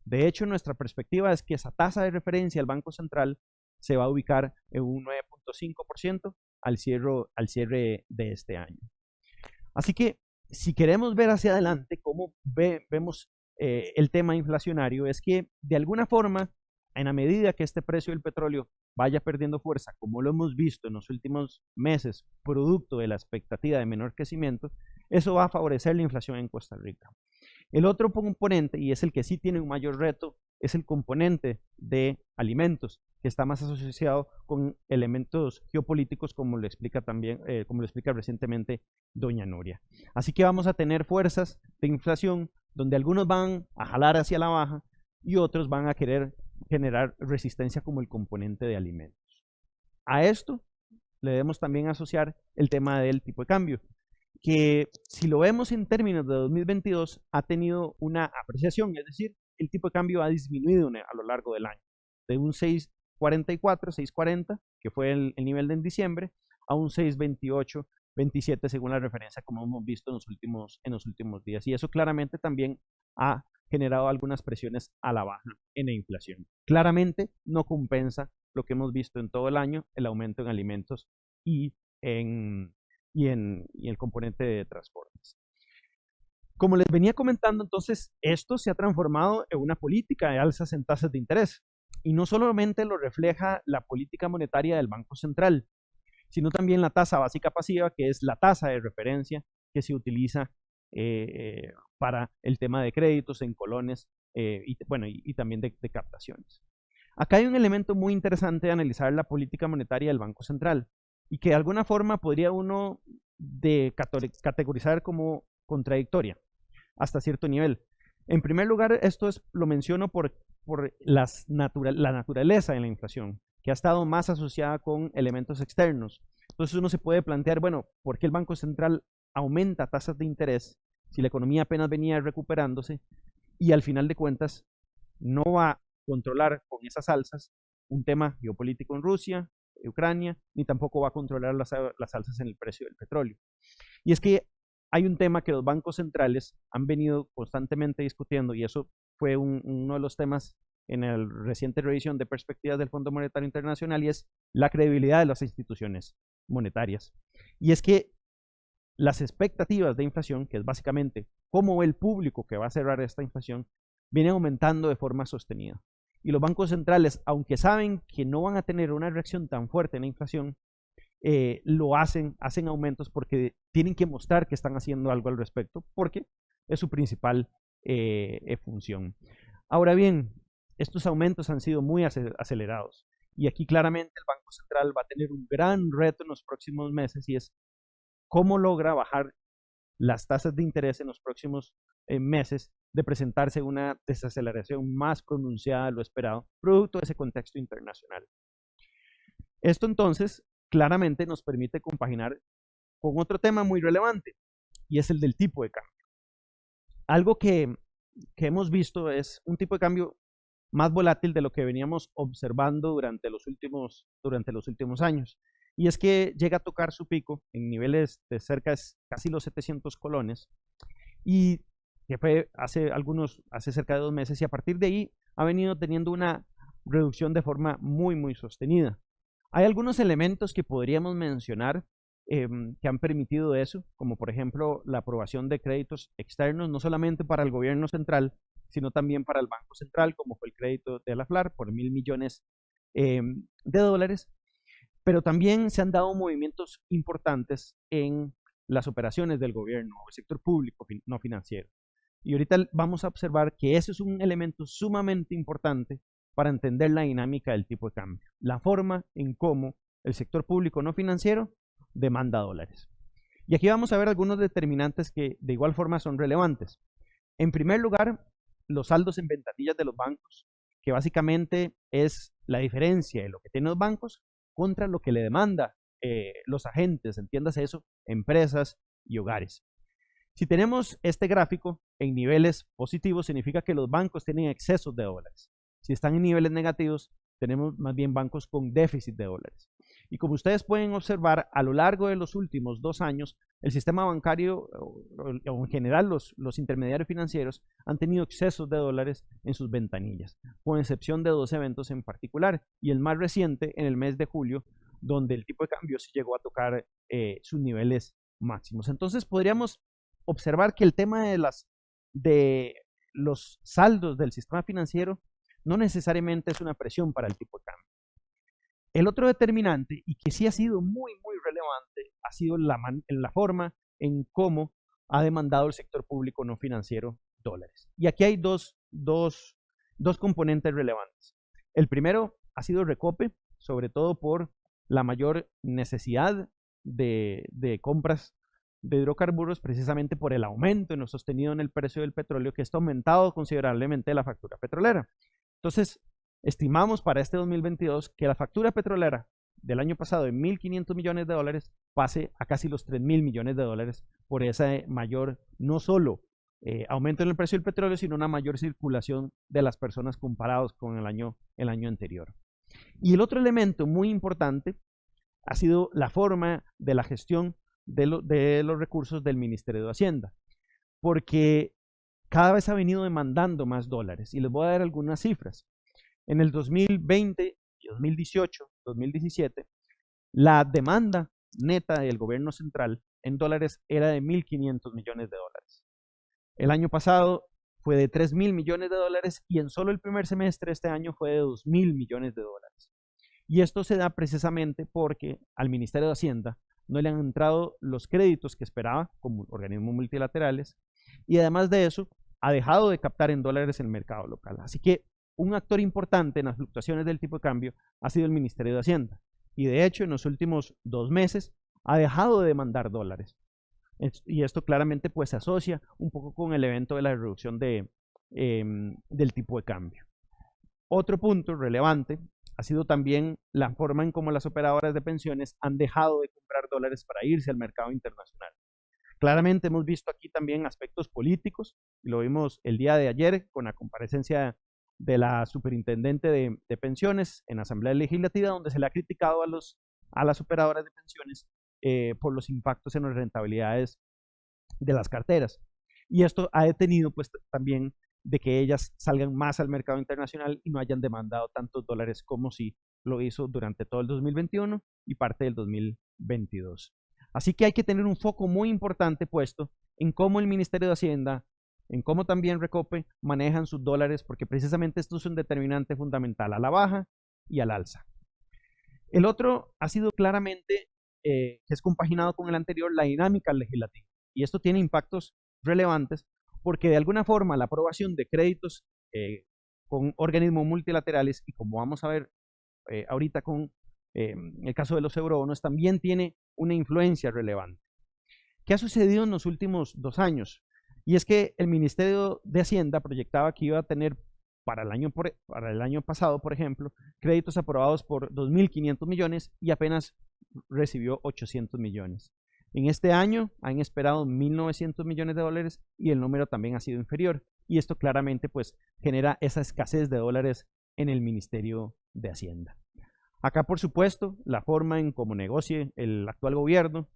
De hecho, nuestra perspectiva es que esa tasa de referencia del Banco Central se va a ubicar en un 9,5% al cierre de este año. Así que, si queremos ver hacia adelante cómo vemos el tema inflacionario, es que de alguna forma, en la medida que este precio del petróleo vaya perdiendo fuerza, como lo hemos visto en los últimos meses, producto de la expectativa de menor crecimiento, eso va a favorecer la inflación en Costa Rica. El otro componente, y es el que sí tiene un mayor reto, es el componente de alimentos, que está más asociado con elementos geopolíticos, como lo explica recientemente doña Nuria. Así que vamos a tener fuerzas de inflación donde algunos van a jalar hacia la baja y otros van a querer generar resistencia, como el componente de alimentos. A esto le debemos también asociar el tema del tipo de cambio, que si lo vemos en términos de 2022 ha tenido una apreciación, es decir, el tipo de cambio ha disminuido a lo largo del año, de un 6.44, 6.40, que fue el nivel de en diciembre, a un 6.28, 27 según la referencia, como hemos visto en los últimos días. Y eso claramente también ha generado algunas presiones a la baja en la inflación. Claramente no compensa lo que hemos visto en todo el año, el aumento en alimentos y en el componente de transportes. Como les venía comentando, entonces, esto se ha transformado en una política de alzas en tasas de interés. Y no solamente lo refleja la política monetaria del Banco Central, sino también la tasa básica pasiva, que es la tasa de referencia que se utiliza para el tema de créditos en colones y también de captaciones. Acá hay un elemento muy interesante de analizar la política monetaria del Banco Central y que de alguna forma podría uno categorizar como contradictoria hasta cierto nivel. En primer lugar, esto lo menciono por la naturaleza de la inflación, que ha estado más asociada con elementos externos. Entonces uno se puede plantear, bueno, ¿por qué el Banco Central aumenta tasas de interés si la economía apenas venía recuperándose y al final de cuentas no va a controlar con esas alzas un tema geopolítico en Rusia, Ucrania, ni tampoco va a controlar las alzas en el precio del petróleo? Y es que hay un tema que los bancos centrales han venido constantemente discutiendo, y eso fue uno de los temas en la reciente revisión de perspectivas del Fondo Monetario Internacional, y es la credibilidad de las instituciones monetarias. Y es que las expectativas de inflación, que es básicamente cómo ve el público que va a cerrar esta inflación, vienen aumentando de forma sostenida. Y los bancos centrales, aunque saben que no van a tener una reacción tan fuerte en la inflación, lo hacen aumentos porque tienen que mostrar que están haciendo algo al respecto, porque es su principal función. Ahora bien, estos aumentos han sido muy acelerados y aquí claramente el Banco Central va a tener un gran reto en los próximos meses, y es cómo logra bajar las tasas de interés en los próximos meses, de presentarse una desaceleración más pronunciada de lo esperado, producto de ese contexto internacional. Esto entonces claramente nos permite compaginar con otro tema muy relevante, y es el del tipo de cambio. Algo que hemos visto es un tipo de cambio más volátil de lo que veníamos observando durante los últimos años. Y es que llega a tocar su pico en niveles de casi los 700 colones, y que fue hace cerca de 2 meses, y a partir de ahí ha venido teniendo una reducción de forma muy, muy sostenida. Hay algunos elementos que podríamos mencionar que han permitido eso, como por ejemplo la aprobación de créditos externos, no solamente para el gobierno central, sino también para el Banco Central, como fue el crédito de la FLAR por $1.000 millones de dólares, pero también se han dado movimientos importantes en las operaciones del gobierno o el sector público no financiero. Y ahorita vamos a observar que ese es un elemento sumamente importante para entender la dinámica del tipo de cambio, la forma en cómo el sector público no financiero demanda dólares. Y aquí vamos a ver algunos determinantes que de igual forma son relevantes. En primer lugar, los saldos en ventanillas de los bancos, que básicamente es la diferencia de lo que tienen los bancos contra lo que le demanda los agentes, entiéndase eso, empresas y hogares. Si tenemos este gráfico en niveles positivos, significa que los bancos tienen excesos de dólares. Si están en niveles negativos, tenemos más bien bancos con déficit de dólares. Y como ustedes pueden observar, a lo largo de los últimos 2 años, el sistema bancario, o en general los intermediarios financieros, han tenido excesos de dólares en sus ventanillas, con excepción de 2 eventos en particular, y el más reciente en el mes de julio, donde el tipo de cambio sí llegó a tocar sus niveles máximos. Entonces podríamos observar que el tema de los saldos del sistema financiero no necesariamente es una presión para el tipo de cambio. El otro determinante, y que sí ha sido muy relevante, ha sido la forma en cómo ha demandado el sector público no financiero dólares. Y aquí hay dos componentes relevantes. El primero ha sido el recope, sobre todo por la mayor necesidad de compras de hidrocarburos, precisamente por el aumento no sostenido en el precio del petróleo, que está aumentado considerablemente la factura petrolera. Entonces, estimamos para este 2022 que la factura petrolera del año pasado de 1.500 millones de dólares pase a casi los 3.000 millones de dólares por ese mayor, no solo aumento en el precio del petróleo, sino una mayor circulación de las personas comparados con el año anterior. Y el otro elemento muy importante ha sido la forma de la gestión de los recursos del Ministerio de Hacienda, porque cada vez ha venido demandando más dólares. Y les voy a dar algunas cifras. En el 2020 y 2018, 2017, la demanda neta del gobierno central en dólares era de 1.500 millones de dólares. El año pasado fue de 3.000 millones de dólares y en solo el primer semestre de este año fue de 2.000 millones de dólares. Y esto se da precisamente porque al Ministerio de Hacienda no le han entrado los créditos que esperaba como organismos multilaterales y además de eso ha dejado de captar en dólares en el mercado local. Así que un actor importante en las fluctuaciones del tipo de cambio ha sido el Ministerio de Hacienda y de hecho en los últimos 2 meses ha dejado de demandar dólares. Y esto claramente pues se asocia un poco con el evento de la reducción del tipo de cambio. Otro punto relevante ha sido también la forma en cómo las operadoras de pensiones han dejado de comprar dólares para irse al mercado internacional. Claramente hemos visto aquí también aspectos políticos, y lo vimos el día de ayer con la comparecencia de la superintendente de pensiones en la Asamblea Legislativa, donde se le ha criticado a las operadoras de pensiones por los impactos en las rentabilidades de las carteras. Y esto ha detenido pues también de que ellas salgan más al mercado internacional y no hayan demandado tantos dólares como sí lo hizo durante todo el 2021 y parte del 2022. Así que hay que tener un foco muy importante puesto en cómo el Ministerio de Hacienda, en cómo también Recope manejan sus dólares, porque precisamente esto es un determinante fundamental a la baja y al alza. El otro ha sido claramente, que es compaginado con el anterior, la dinámica legislativa. Y esto tiene impactos relevantes porque de alguna forma la aprobación de créditos con organismos multilaterales, y como vamos a ver ahorita con el caso de los eurobonos, también tiene una influencia relevante. ¿Qué ha sucedido en los últimos 2 años? Y es que el Ministerio de Hacienda proyectaba que iba a tener para el año pasado, por ejemplo, créditos aprobados por 2.500 millones y apenas recibió 800 millones. En este año han esperado 1.900 millones de dólares y el número también ha sido inferior. Y esto claramente pues genera esa escasez de dólares en el Ministerio de Hacienda. Acá, por supuesto, la forma en cómo negocie el actual gobierno,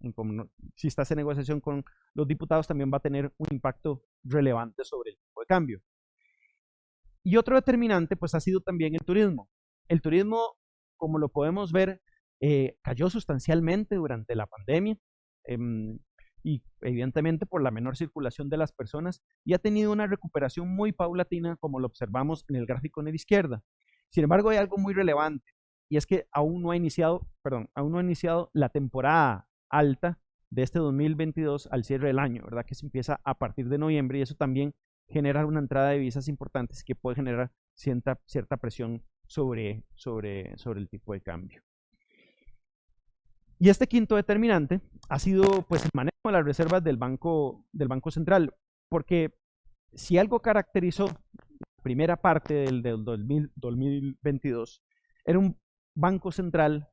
si está en negociación con los diputados, también va a tener un impacto relevante sobre el tipo de cambio. Y otro determinante pues ha sido también el turismo. El turismo, como lo podemos ver, cayó sustancialmente durante la pandemia. Y evidentemente por la menor circulación de las personas, y ha tenido una recuperación muy paulatina, como lo observamos en el gráfico en la izquierda. Sin embargo, hay algo muy relevante, y es que aún no ha iniciado la temporada alta de este 2022 al cierre del año, ¿verdad? Que se empieza a partir de noviembre, y eso también genera una entrada de divisas importantes que puede generar cierta presión sobre el tipo de cambio. Y este quinto determinante ha sido pues el manejo de las reservas del Banco Central, porque si algo caracterizó la primera parte del 2022, era un Banco Central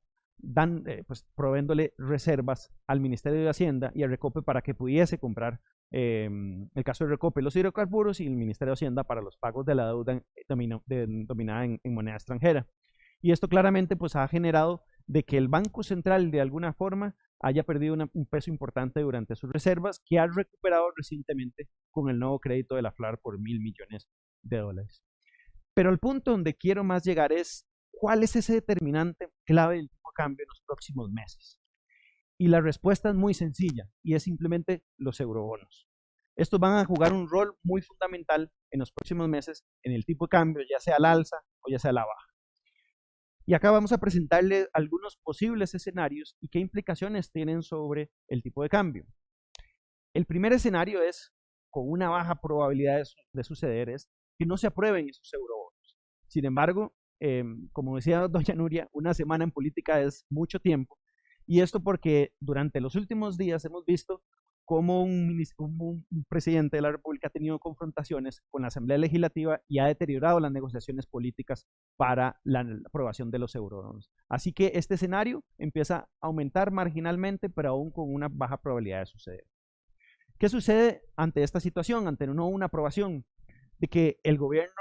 pues, proveéndole reservas al Ministerio de Hacienda y al Recope para que pudiese comprar, el caso de Recope, los hidrocarburos, y el Ministerio de Hacienda para los pagos de la deuda dominada en moneda extranjera. Y esto claramente pues, ha generado de que el Banco Central de alguna forma haya perdido un peso importante durante sus reservas, que ha recuperado recientemente con el nuevo crédito de la FLAR por $1.000 millones. Pero el punto donde quiero más llegar es cuál es ese determinante clave del tipo de cambio en los próximos meses. Y la respuesta es muy sencilla y es simplemente los eurobonos. Estos van a jugar un rol muy fundamental en los próximos meses en el tipo de cambio, ya sea al alza o ya sea a la baja. Y acá vamos a presentarle algunos posibles escenarios y qué implicaciones tienen sobre el tipo de cambio. El primer escenario es, con una baja probabilidad de suceder, es que no se aprueben esos eurobonos. Sin embargo, como decía doña Nuria, una semana en política es mucho tiempo, y esto porque durante los últimos días hemos visto cómo un presidente de la República ha tenido confrontaciones con la Asamblea Legislativa y ha deteriorado las negociaciones políticas para la aprobación de los eurobonos. Así que este escenario empieza a aumentar marginalmente, pero aún con una baja probabilidad de suceder. ¿Qué sucede ante esta situación, ante una aprobación? De que el gobierno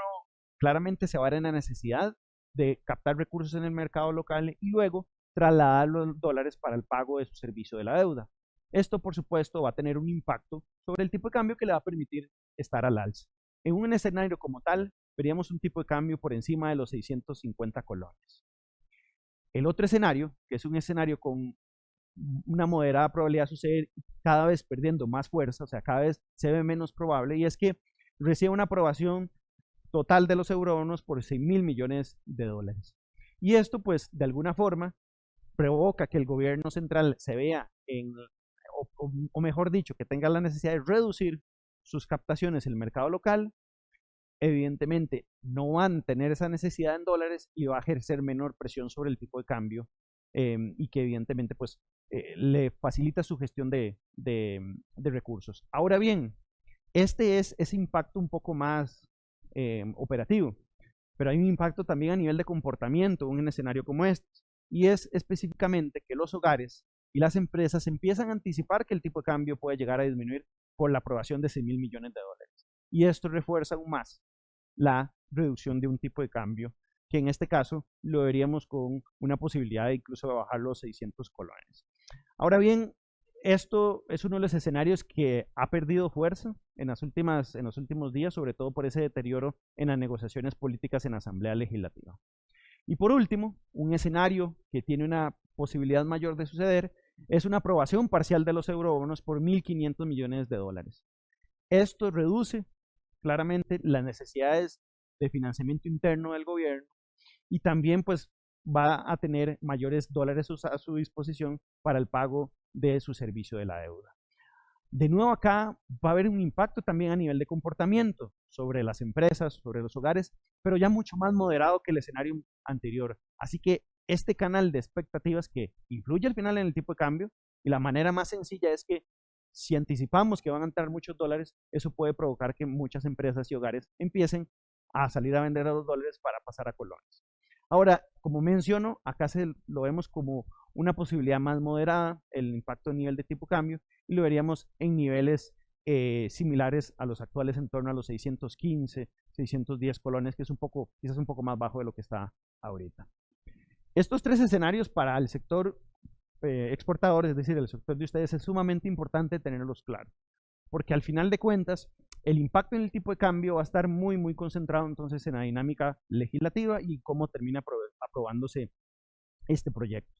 claramente se va a ver en la necesidad de captar recursos en el mercado local y luego trasladar los dólares para el pago de su servicio de la deuda. Esto, por supuesto, va a tener un impacto sobre el tipo de cambio que le va a permitir estar al alza. En un escenario como tal, veríamos un tipo de cambio por encima de los 650 colones. El otro escenario, que es un escenario con una moderada probabilidad de suceder, cada vez perdiendo más fuerza, o sea, cada vez se ve menos probable, y es que recibe una aprobación total de los eurobonos por $6.000 millones. Y esto, pues, de alguna forma, provoca que el gobierno central se vea o mejor dicho, que tenga la necesidad de reducir sus captaciones en el mercado local. Evidentemente, no van a tener esa necesidad en dólares y va a ejercer menor presión sobre el tipo de cambio, y que evidentemente, pues, le facilita su gestión de recursos. Ahora bien, este es ese impacto un poco más operativo, pero hay un impacto también a nivel de comportamiento en un escenario como este, y es específicamente que los hogares y las empresas empiezan a anticipar que el tipo de cambio puede llegar a disminuir por la aprobación de $6.000 millones. Y esto refuerza aún más la reducción de un tipo de cambio, que en este caso lo veríamos con una posibilidad de incluso bajar los 600 colones. Ahora bien, esto es uno de los escenarios que ha perdido fuerza en los últimos días, sobre todo por ese deterioro en las negociaciones políticas en la Asamblea Legislativa. Y por último, un escenario que tiene una posibilidad mayor de suceder es una aprobación parcial de los eurobonos por $1.500 millones. Esto reduce claramente las necesidades de financiamiento interno del gobierno y también pues va a tener mayores dólares a su disposición para el pago de su servicio de la deuda. De nuevo acá va a haber un impacto también a nivel de comportamiento sobre las empresas, sobre los hogares, pero ya mucho más moderado que el escenario anterior. Así que este canal de expectativas que influye al final en el tipo de cambio, y la manera más sencilla es que si anticipamos que van a entrar muchos dólares, eso puede provocar que muchas empresas y hogares empiecen a salir a vender a los dólares para pasar a colones. Ahora, como menciono, acá lo vemos como una posibilidad más moderada, el impacto a nivel de tipo de cambio, y lo veríamos en niveles similares a los actuales, en torno a los 615, 610 colones, que es quizás un poco más bajo de lo que está ahorita. Estos tres escenarios para el sector exportador, es decir, el sector de ustedes, es sumamente importante tenerlos claros, porque al final de cuentas, el impacto en el tipo de cambio va a estar muy, muy concentrado entonces en la dinámica legislativa y cómo termina aprobándose este proyecto.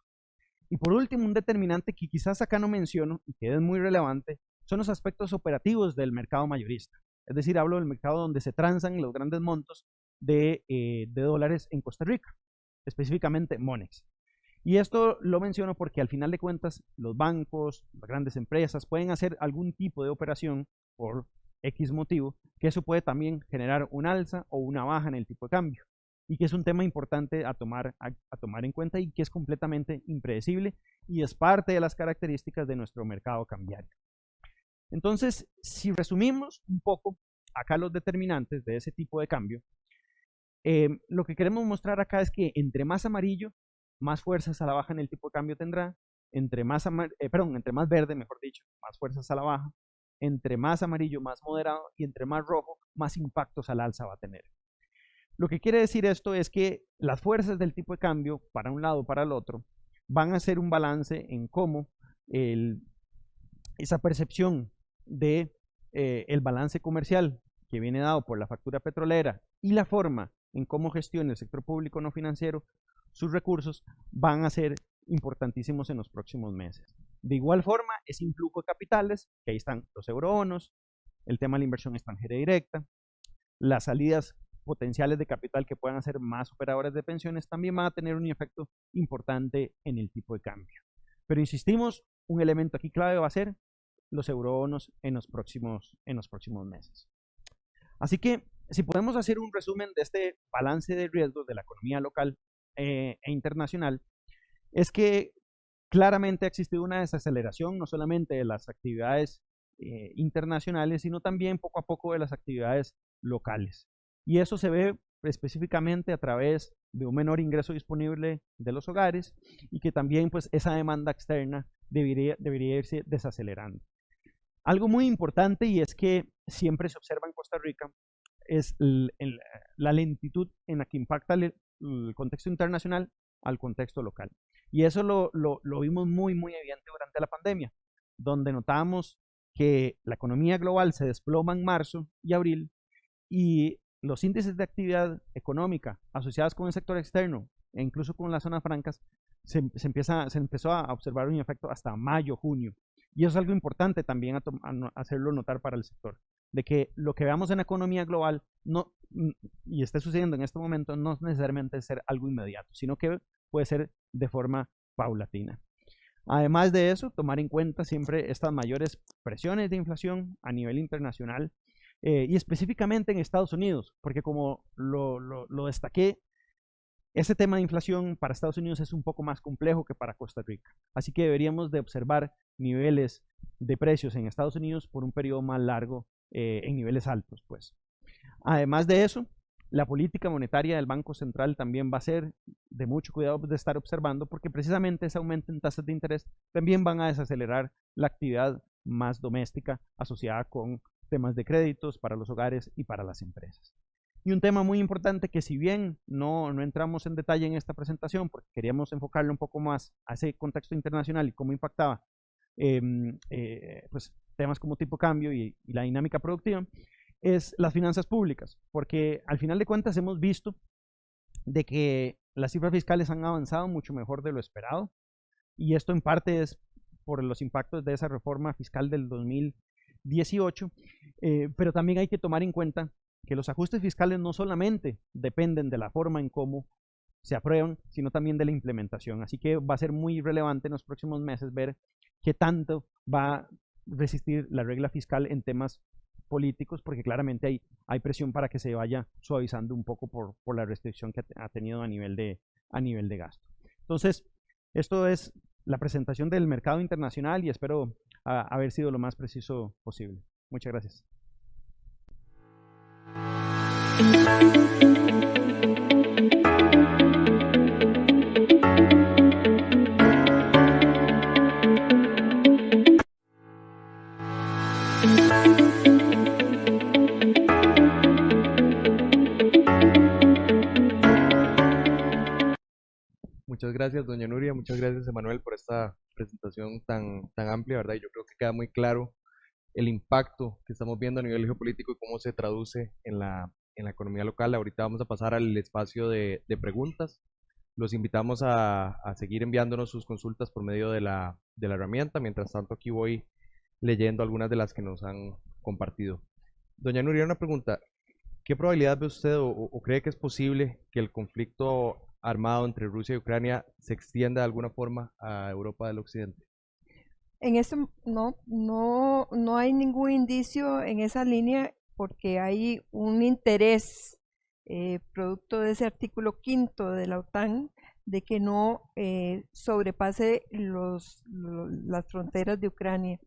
Y por último, un determinante que quizás acá no menciono y que es muy relevante, son los aspectos operativos del mercado mayorista. Es decir, hablo del mercado donde se transan los grandes montos de dólares en Costa Rica, específicamente Monex. Y esto lo menciono porque al final de cuentas los bancos, las grandes empresas pueden hacer algún tipo de operación por X motivo, que eso puede también generar un alza o una baja en el tipo de cambio. y que es un tema importante a tomar en cuenta y que es completamente impredecible y es parte de las características de nuestro mercado cambiario. Entonces, si resumimos un poco acá los determinantes de ese tipo de cambio, lo que queremos mostrar acá es que entre más amarillo, más fuerzas a la baja en el tipo de cambio tendrá, entre más verde, mejor dicho, más fuerzas a la baja, entre más amarillo, más moderado, y entre más rojo, más impactos al alza va a tener. Lo que quiere decir esto es que las fuerzas del tipo de cambio, para un lado o para el otro, van a hacer un balance en cómo esa percepción de el balance comercial que viene dado por la factura petrolera y la forma en cómo gestiona el sector público no financiero sus recursos van a ser importantísimos en los próximos meses. De igual forma, ese influjo de capitales, que ahí están los eurobonos, el tema de la inversión extranjera directa, las salidas potenciales de capital que puedan hacer más operadores de pensiones, también van a tener un efecto importante en el tipo de cambio. Pero insistimos, un elemento aquí clave va a ser los eurobonos en los próximos meses. Así que, si podemos hacer un resumen de este balance de riesgos de la economía local e internacional, es que claramente ha existido una desaceleración no solamente de las actividades internacionales, sino también poco a poco de las actividades locales. Y eso se ve específicamente a través de un menor ingreso disponible de los hogares y que también pues esa demanda externa debería irse desacelerando. Algo muy importante, y es que siempre se observa en Costa Rica, es la lentitud en la que impacta el contexto internacional al contexto local. Y eso lo vimos muy evidente durante la pandemia, donde notamos que la economía global se desploma en marzo y abril y los índices de actividad económica asociados con el sector externo e incluso con las zonas francas se empezó a observar un efecto hasta mayo, junio. Y eso es algo importante también a hacerlo notar para el sector, de que lo que veamos en la economía global y esté sucediendo en este momento no es necesariamente ser algo inmediato, sino que puede ser de forma paulatina. Además de eso, tomar en cuenta siempre estas mayores presiones de inflación a nivel internacional y específicamente en Estados Unidos, porque como lo destaqué, ese tema de inflación para Estados Unidos es un poco más complejo que para Costa Rica. Así que deberíamos de observar niveles de precios en Estados Unidos por un periodo más largo en niveles altos, pues. Además de eso, la política monetaria del Banco Central también va a ser de mucho cuidado de estar observando, porque precisamente ese aumento en tasas de interés también van a desacelerar la actividad más doméstica asociada con temas de créditos para los hogares y para las empresas. Y un tema muy importante que, si bien no entramos en detalle en esta presentación porque queríamos enfocarlo un poco más a ese contexto internacional y cómo impactaba pues temas como tipo cambio y la dinámica productiva, es las finanzas públicas, porque al final de cuentas hemos visto de que las cifras fiscales han avanzado mucho mejor de lo esperado, y esto en parte es por los impactos de esa reforma fiscal del 2018, pero también hay que tomar en cuenta que los ajustes fiscales no solamente dependen de la forma en cómo se aprueban, sino también de la implementación. Así que va a ser muy relevante en los próximos meses ver qué tanto va a resistir la regla fiscal en temas políticos, porque claramente hay presión para que se vaya suavizando un poco por la restricción que ha tenido a nivel de gasto. Entonces, esto es la presentación del mercado internacional y espero haber sido lo más preciso posible. Muchas gracias. Muchas gracias, doña Nuria, muchas gracias, Emanuel, por esta presentación tan amplia, ¿verdad? Y yo creo que queda muy claro el impacto que estamos viendo a nivel geopolítico y cómo se traduce en la economía local. Ahorita vamos a pasar al espacio de preguntas. Los invitamos a seguir enviándonos sus consultas por medio de la herramienta. Mientras tanto, aquí voy leyendo algunas de las que nos han compartido. Doña Nuria, una pregunta. ¿Qué probabilidad ve usted o cree que es posible que el conflicto armado entre Rusia y Ucrania se extienda de alguna forma a Europa del Occidente? En esto no hay ningún indicio en esa línea, porque hay un interés producto de ese artículo 5 de la OTAN, de que no sobrepase las fronteras de Ucrania.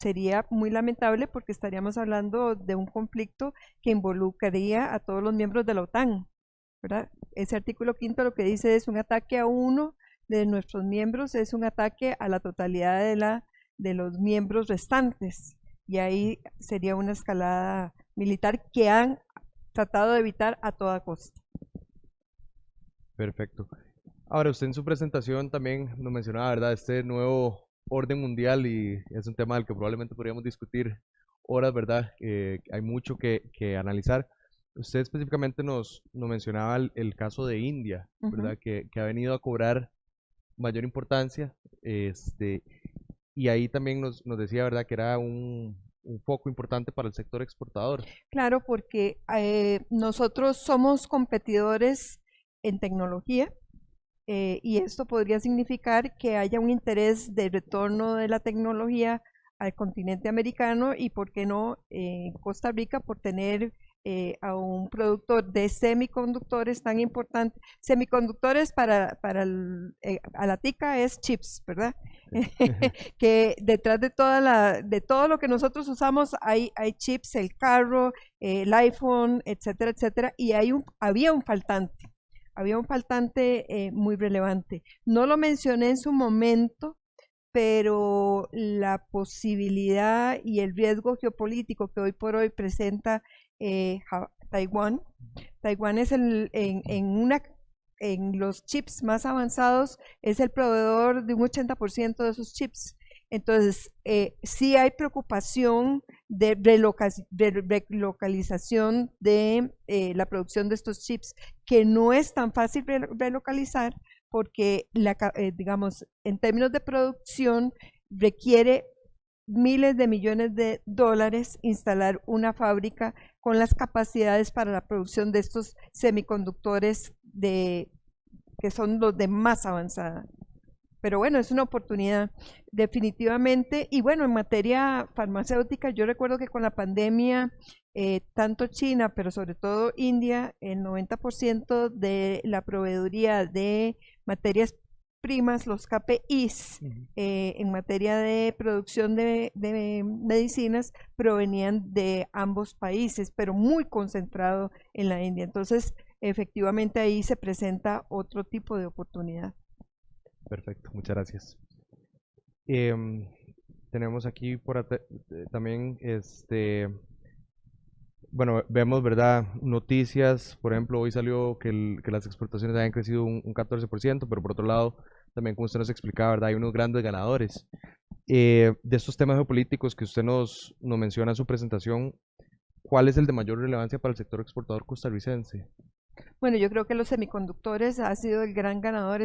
Sería muy lamentable porque estaríamos hablando de un conflicto que involucraría a todos los miembros de la OTAN, ¿verdad? Ese artículo 5 lo que dice es un ataque a uno de nuestros miembros, es un ataque a la totalidad de los miembros restantes, y ahí sería una escalada militar que han tratado de evitar a toda costa. Perfecto. Ahora, usted en su presentación también nos mencionaba, ¿verdad?, este nuevo orden mundial, y es un tema del que probablemente podríamos discutir horas, ¿verdad? Hay mucho que analizar. Usted específicamente nos mencionaba el caso de India, ¿verdad? Que ha venido a cobrar mayor importancia, y ahí también nos decía, ¿verdad?, que era un foco importante para el sector exportador. Claro, porque nosotros somos competidores en tecnología, y esto podría significar que haya un interés de retorno de la tecnología al continente americano, y por qué no Costa Rica, por tener a un productor de semiconductores tan importante. Semiconductores para a la tica es chips, ¿verdad? Que detrás de todo lo que nosotros usamos hay chips, el carro, el iPhone, etcétera, etcétera, y había un faltante muy relevante. No lo mencioné en su momento, pero la posibilidad y el riesgo geopolítico que hoy por hoy presenta Taiwán. Taiwán es en los chips más avanzados, es el proveedor de un 80% de esos chips. Entonces, sí hay preocupación de relocalización de la producción de estos chips, que no es tan fácil relocalizar porque, digamos, en términos de producción, requiere miles de millones de dólares instalar una fábrica con las capacidades para la producción de estos semiconductores que son los de más avanzada. Pero bueno, es una oportunidad definitivamente. Y bueno, en materia farmacéutica, yo recuerdo que con la pandemia, tanto China, pero sobre todo India, el 90% de la proveeduría de materias primas, los KPIs, en materia de producción de medicinas, provenían de ambos países, pero muy concentrado en la India. Entonces, efectivamente ahí se presenta otro tipo de oportunidad. Perfecto, muchas gracias. Tenemos aquí también, bueno, vemos, ¿verdad?, noticias. Por ejemplo, hoy salió que las exportaciones habían crecido un 14%, pero por otro lado, también como usted nos explicaba, ¿verdad?, hay unos grandes ganadores. De estos temas geopolíticos que usted nos menciona en su presentación, ¿cuál es el de mayor relevancia para el sector exportador costarricense? Bueno, yo creo que los semiconductores ha sido el gran ganador.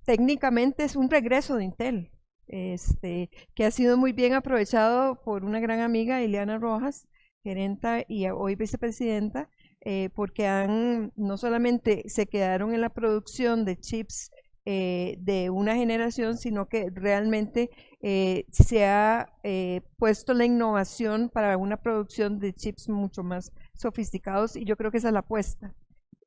Técnicamente es un regreso de Intel, que ha sido muy bien aprovechado por una gran amiga, Ileana Rojas, gerenta y hoy vicepresidenta, porque no solamente se quedaron en la producción de chips de una generación, sino que realmente se ha puesto la innovación para una producción de chips mucho más sofisticados, y yo creo que esa es la apuesta.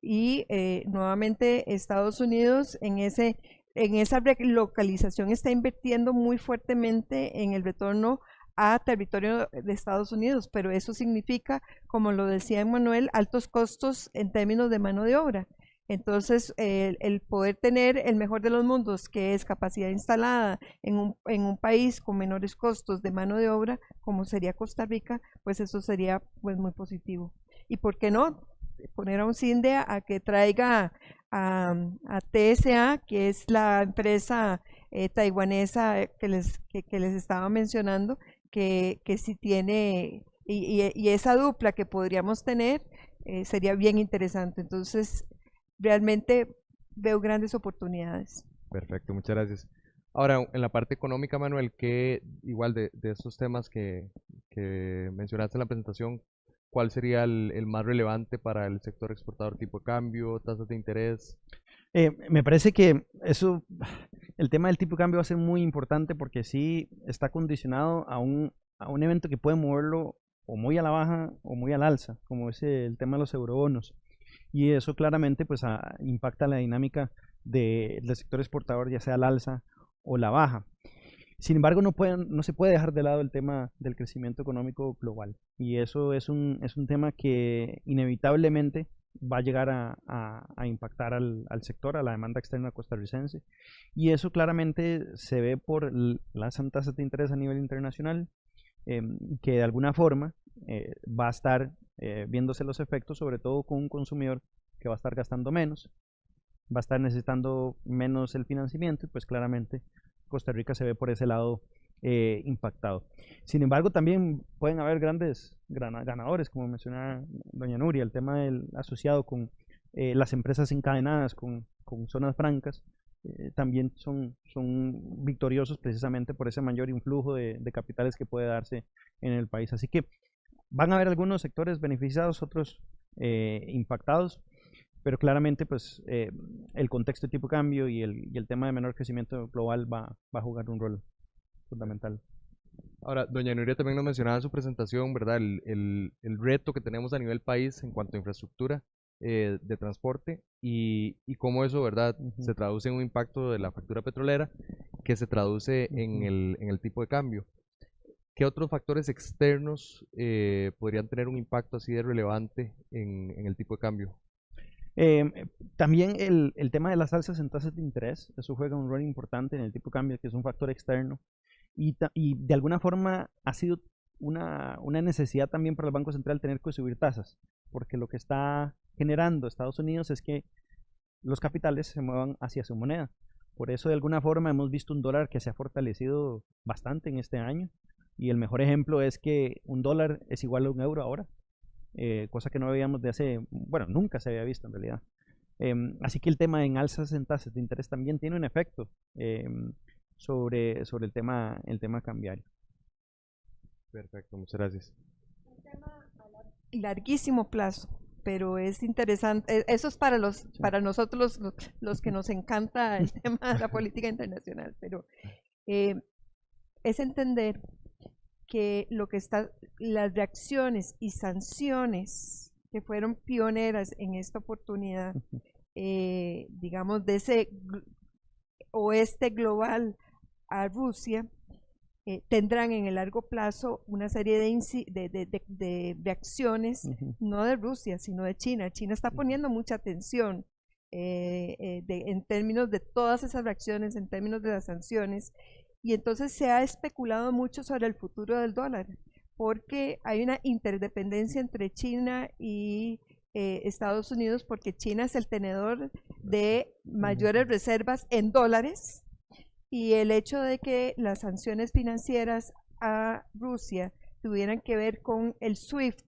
Y nuevamente Estados Unidos en esa relocalización está invirtiendo muy fuertemente en el retorno a territorio de Estados Unidos, pero eso significa, como lo decía Emmanuel, altos costos en términos de mano de obra. Entonces, el poder tener el mejor de los mundos, que es capacidad instalada en un país con menores costos de mano de obra, como sería Costa Rica, pues eso sería pues muy positivo. ¿Y por qué no poner a un CINDE a que traiga a TSA, que es la empresa taiwanesa que les estaba mencionando, que si tiene, y esa dupla que podríamos tener sería bien interesante? Entonces, realmente veo grandes oportunidades. Perfecto, muchas gracias. Ahora, en la parte económica, Manuel, que igual de estos temas que mencionaste en la presentación, ¿cuál sería el más relevante para el sector exportador? ¿Tipo de cambio, tasas de interés? Me parece que el tema del tipo de cambio va a ser muy importante, porque sí está condicionado a un evento que puede moverlo o muy a la baja o muy al alza, como es el tema de los eurobonos. Y eso claramente pues impacta la dinámica del sector exportador, ya sea al alza o la baja. Sin embargo, no se puede dejar de lado el tema del crecimiento económico global. Y eso es un tema que inevitablemente va a llegar a impactar al sector, a la demanda externa costarricense. Y eso claramente se ve por las tasas de interés a nivel internacional, que de alguna forma va a estar viéndose los efectos, sobre todo con un consumidor que va a estar gastando menos, va a estar necesitando menos el financiamiento y pues claramente Costa Rica se ve por ese lado impactado. Sin embargo, también pueden haber grandes ganadores, como mencionaba doña Nuria, el tema asociado con las empresas encadenadas con zonas francas, también son victoriosos precisamente por ese mayor influjo de capitales que puede darse en el país. Así que van a haber algunos sectores beneficiados, otros impactados, pero claramente pues el contexto de tipo de cambio y el tema de menor crecimiento global va a jugar un rol fundamental. Ahora, doña Nuria también nos mencionaba en su presentación, ¿verdad? El reto que tenemos a nivel país en cuanto a infraestructura de transporte y cómo eso, ¿verdad? Se traduce en un impacto de la factura petrolera que se traduce en el tipo de cambio. ¿Qué otros factores externos podrían tener un impacto así de relevante en el tipo de cambio? También el tema de las alzas en tasas de interés, eso juega un rol importante en el tipo de cambio, que es un factor externo, y de alguna forma ha sido una necesidad también para el Banco Central tener que subir tasas, porque lo que está generando Estados Unidos es que los capitales se muevan hacia su moneda. Por eso de alguna forma hemos visto un dólar que se ha fortalecido bastante en este año, y el mejor ejemplo es que un dólar es igual a un euro ahora. Cosa que no veíamos nunca se había visto en realidad. Así que el tema en alzas en tasas de interés también tiene un efecto sobre el tema cambiario. Perfecto, muchas gracias. Un tema a larguísimo plazo, pero es interesante, eso es para nosotros los que nos encanta el tema de la política internacional, pero es entender que las reacciones y sanciones que fueron pioneras en esta oportunidad, digamos, de ese oeste global a Rusia, tendrán en el largo plazo una serie de reacciones, no de Rusia, sino de China. China está poniendo mucha atención en términos de todas esas reacciones, en términos de las sanciones. Y entonces se ha especulado mucho sobre el futuro del dólar, porque hay una interdependencia entre China y Estados Unidos, porque China es el tenedor de mayores reservas en dólares, y el hecho de que las sanciones financieras a Rusia tuvieran que ver con el SWIFT,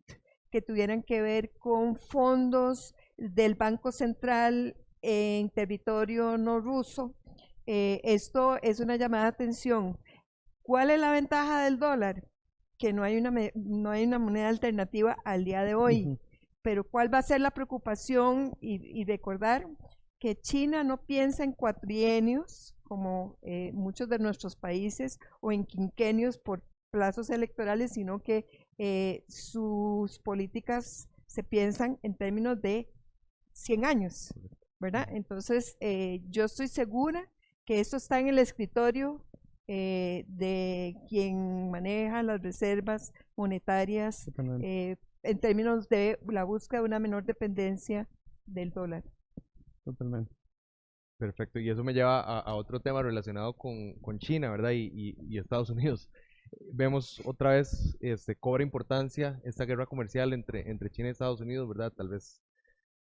que tuvieran que ver con fondos del Banco Central en territorio no ruso, esto es una llamada de atención. ¿Cuál es la ventaja del dólar? Que no hay una moneda alternativa al día de hoy. Pero ¿cuál va a ser la preocupación? Y recordar que China no piensa en cuatrienios, como muchos de nuestros países, o en quinquenios por plazos electorales, sino que sus políticas se piensan en términos de 100 años, ¿verdad? Entonces, yo estoy segura que esto está en el escritorio de quien maneja las reservas monetarias en términos de la búsqueda de una menor dependencia del dólar. Totalmente. Perfecto, y eso me lleva a otro tema relacionado con China, ¿verdad? Y Estados Unidos. Vemos otra vez, cobra importancia esta guerra comercial entre China y Estados Unidos, ¿verdad? Tal vez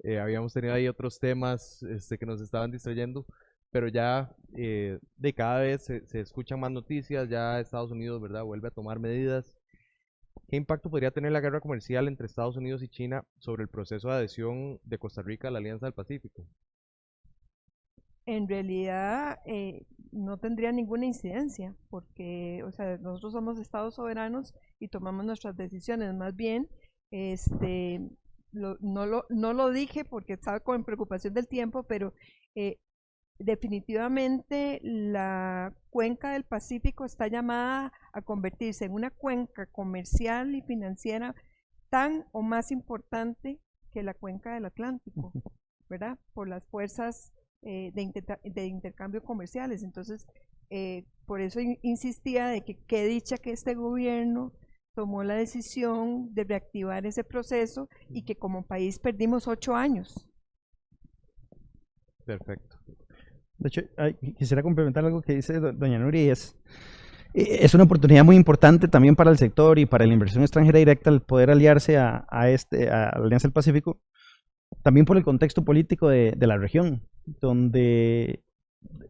habíamos tenido ahí otros temas que nos estaban distrayendo, pero ya de cada vez se escuchan más noticias, ya Estados Unidos, ¿verdad?, vuelve a tomar medidas. ¿Qué impacto podría tener la guerra comercial entre Estados Unidos y China sobre el proceso de adhesión de Costa Rica a la Alianza del Pacífico? En realidad no tendría ninguna incidencia, porque, o sea, nosotros somos estados soberanos y tomamos nuestras decisiones. Más bien, no lo dije porque estaba con preocupación del tiempo, pero definitivamente la cuenca del Pacífico está llamada a convertirse en una cuenca comercial y financiera tan o más importante que la cuenca del Atlántico, ¿verdad? Por las fuerzas de intercambio comerciales. Entonces, por eso insistía de que qué dicha que este gobierno tomó la decisión de reactivar ese proceso y que como país perdimos 8 años. Perfecto. De hecho, quisiera complementar algo que dice doña Nuria, y es una oportunidad muy importante también para el sector y para la inversión extranjera directa el poder aliarse a la Alianza del Pacífico, también por el contexto político de la región, donde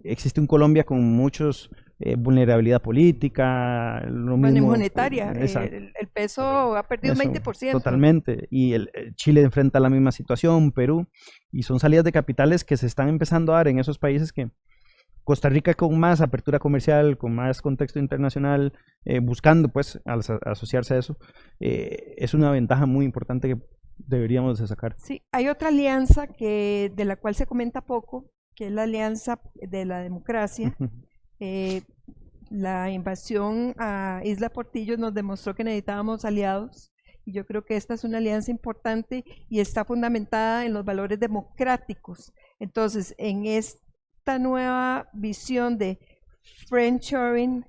existe un Colombia con muchos vulnerabilidad política, lo mismo, monetaria, el peso ha perdido un 20%. Totalmente, y Chile enfrenta la misma situación, Perú, y son salidas de capitales que se están empezando a dar en esos países que Costa Rica, con más apertura comercial, con más contexto internacional, buscando pues asociarse a eso, es una ventaja muy importante que deberíamos de sacar. Sí, hay otra alianza de la cual se comenta poco, que es la Alianza de la Democracia. La invasión a Isla Portillo nos demostró que necesitábamos aliados, y yo creo que esta es una alianza importante y está fundamentada en los valores democráticos. Entonces, en esta nueva visión de friendshoring,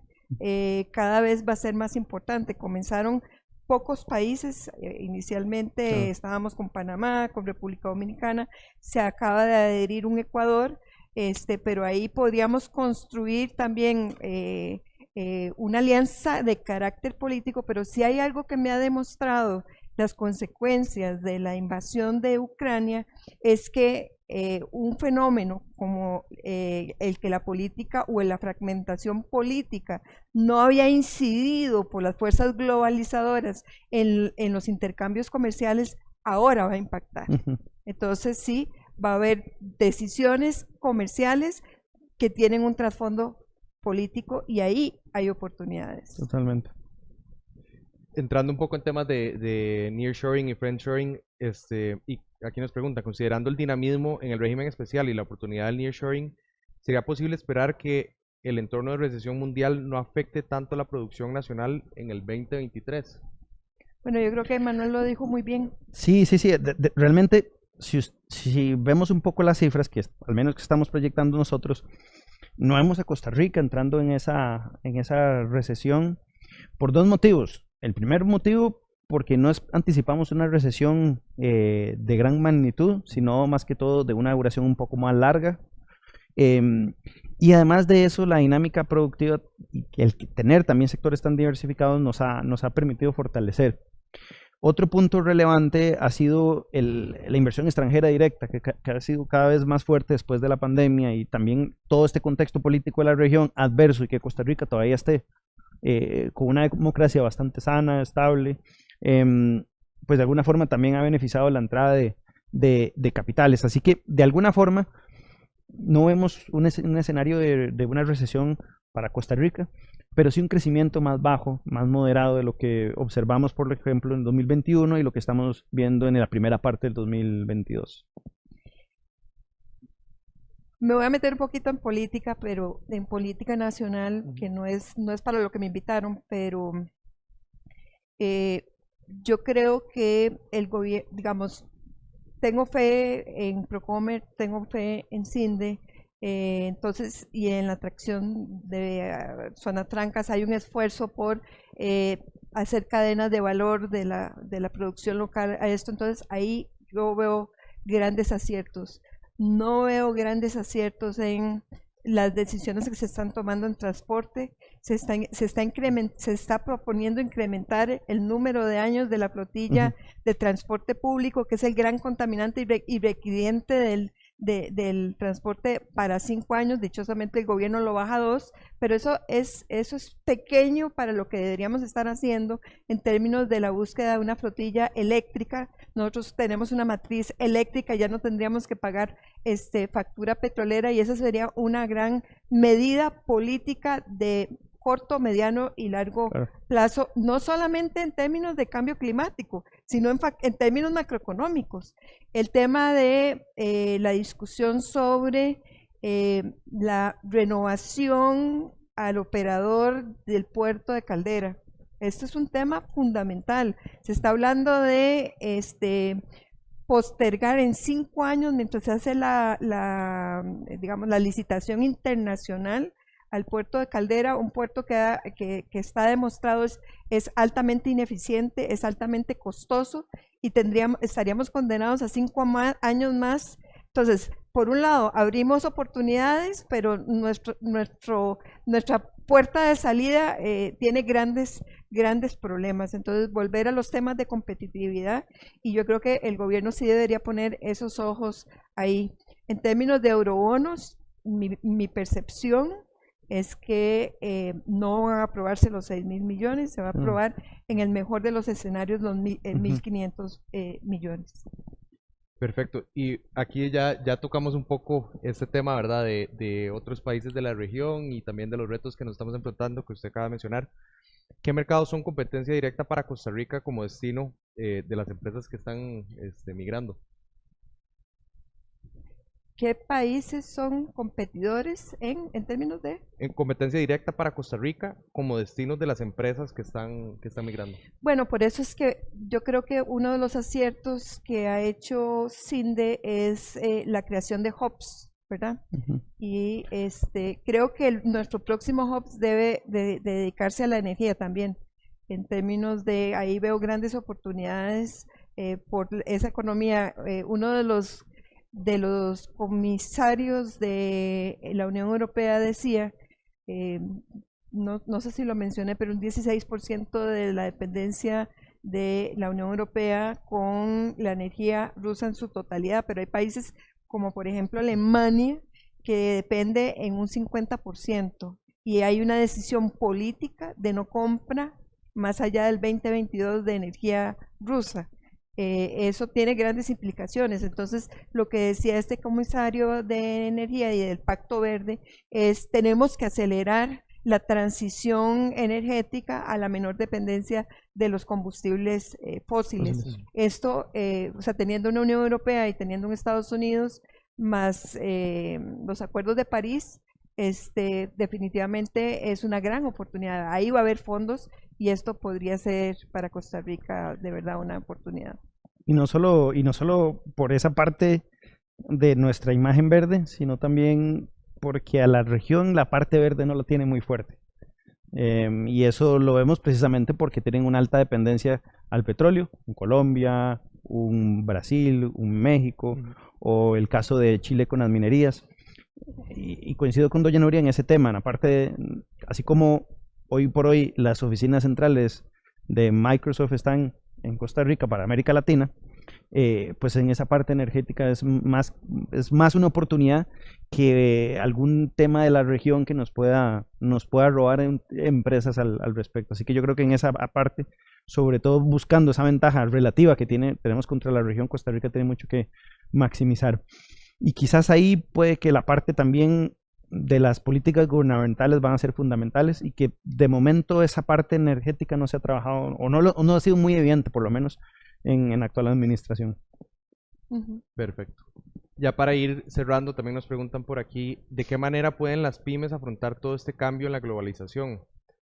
cada vez va a ser más importante. Comenzaron pocos países, inicialmente estábamos con Panamá, con República Dominicana, se acaba de adherir un Ecuador, pero ahí podríamos construir también una alianza de carácter político. Pero si hay algo que me ha demostrado las consecuencias de la invasión de Ucrania, es que un fenómeno como el que la política o la fragmentación política no había incidido por las fuerzas globalizadoras en los intercambios comerciales, ahora va a impactar. Entonces sí, va a haber decisiones comerciales que tienen un trasfondo político, y ahí hay oportunidades. Totalmente. Entrando un poco en temas de nearshoring y friendshoring, y aquí nos pregunta, considerando el dinamismo en el régimen especial y la oportunidad del nearshoring, ¿sería posible esperar que el entorno de recesión mundial no afecte tanto la producción nacional en el 2023? Bueno, yo creo que Manuel lo dijo muy bien. Sí. Realmente, si vemos un poco las cifras, que al menos que estamos proyectando nosotros, no vemos a Costa Rica entrando en esa recesión por 2 motivos. El primer motivo, porque no anticipamos una recesión de gran magnitud, sino más que todo de una duración un poco más larga. Y además de eso, la dinámica productiva y el tener también sectores tan diversificados nos ha permitido fortalecer. Otro punto relevante ha sido la inversión extranjera directa, que ha sido cada vez más fuerte después de la pandemia, y también todo este contexto político de la región adverso, y que Costa Rica todavía esté con una democracia bastante sana, estable, pues de alguna forma también ha beneficiado la entrada de capitales. Así que de alguna forma no vemos un escenario de una recesión para Costa Rica, pero sí un crecimiento más bajo, más moderado de lo que observamos, por ejemplo, en 2021 y lo que estamos viendo en la primera parte del 2022. Me voy a meter un poquito en política, pero en política nacional, que no es para lo que me invitaron, pero yo creo que el gobierno, digamos, tengo fe en Procomer, tengo fe en CINDE, entonces, y en la atracción de zonas francas hay un esfuerzo por hacer cadenas de valor de la producción local a esto. Entonces ahí yo veo grandes aciertos. No veo grandes aciertos en las decisiones que se están tomando en transporte. Se está proponiendo incrementar el número de años de la flotilla de transporte público, que es el gran contaminante y requiriente del transporte, para 5 años. Dichosamente el gobierno lo baja a 2, pero eso es pequeño para lo que deberíamos estar haciendo en términos de la búsqueda de una flotilla eléctrica. Nosotros tenemos una matriz eléctrica, ya no tendríamos que pagar factura petrolera, y esa sería una gran medida política de corto, mediano y largo plazo, no solamente en términos de cambio climático, sino en términos macroeconómicos. El tema de la discusión sobre la renovación al operador del puerto de Caldera. Este es un tema fundamental. Se está hablando de postergar en 5 años, mientras se hace digamos, la licitación internacional al puerto de Caldera, un puerto que está demostrado es altamente ineficiente, es altamente costoso y estaríamos condenados a 5 años más. Entonces, por un lado, abrimos oportunidades, pero nuestra puerta de salida tiene grandes problemas. Entonces, volver a los temas de competitividad, y yo creo que el gobierno sí debería poner esos ojos ahí. En términos de eurobonos, mi percepción es que no van a aprobarse los 6.000 millones, se va a aprobar en el mejor de los escenarios los 1.500 millones. Perfecto. Y aquí ya tocamos un poco este tema, ¿verdad? De otros países de la región y también de los retos que nos estamos enfrentando, que usted acaba de mencionar. ¿Qué mercados son competencia directa para Costa Rica como destino de las empresas que están migrando? ¿Qué países son competidores en términos de? En competencia directa para Costa Rica como destinos de las empresas que están migrando. Bueno, por eso es que yo creo que uno de los aciertos que ha hecho CINDE es la creación de hubs, ¿verdad? Y creo que nuestro próximo hubs debe de dedicarse a la energía también. En términos de, ahí veo grandes oportunidades por esa economía. Uno de los comisarios de la Unión Europea decía, no sé si lo mencioné, pero un 16% de la dependencia de la Unión Europea con la energía rusa en su totalidad, pero hay países como por ejemplo Alemania que depende en un 50%, y hay una decisión política de no compra más allá del 2022 de energía rusa. Eso tiene grandes implicaciones. Entonces, lo que decía este comisario de energía y del Pacto Verde es: tenemos que acelerar la transición energética a la menor dependencia de los combustibles fósiles. Esto, o sea, teniendo una Unión Europea y teniendo un Estados Unidos más los acuerdos de París, definitivamente es una gran oportunidad. Ahí va a haber fondos y esto podría ser para Costa Rica de verdad una oportunidad. Y no solo por esa parte de nuestra imagen verde, sino también porque a la región la parte verde no la tiene muy fuerte. Y eso lo vemos precisamente porque tienen una alta dependencia al petróleo, un Colombia, un Brasil, un México, o el caso de Chile con las minerías. Y coincido con doña Nuria en ese tema. Aparte, así como hoy por hoy las oficinas centrales de Microsoft están en Costa Rica para América Latina, pues en esa parte energética es más una oportunidad que algún tema de la región que nos pueda robar empresas al respecto. Así que yo creo que en esa parte, sobre todo buscando esa ventaja relativa que tenemos contra la región, Costa Rica tiene mucho que maximizar. Y quizás ahí puede que la parte también de las políticas gubernamentales van a ser fundamentales, y que de momento esa parte energética no se ha trabajado o no ha sido muy evidente, por lo menos en la actual administración. Perfecto. Ya para ir cerrando, también nos preguntan por aquí, ¿de qué manera pueden las pymes afrontar todo este cambio en la globalización,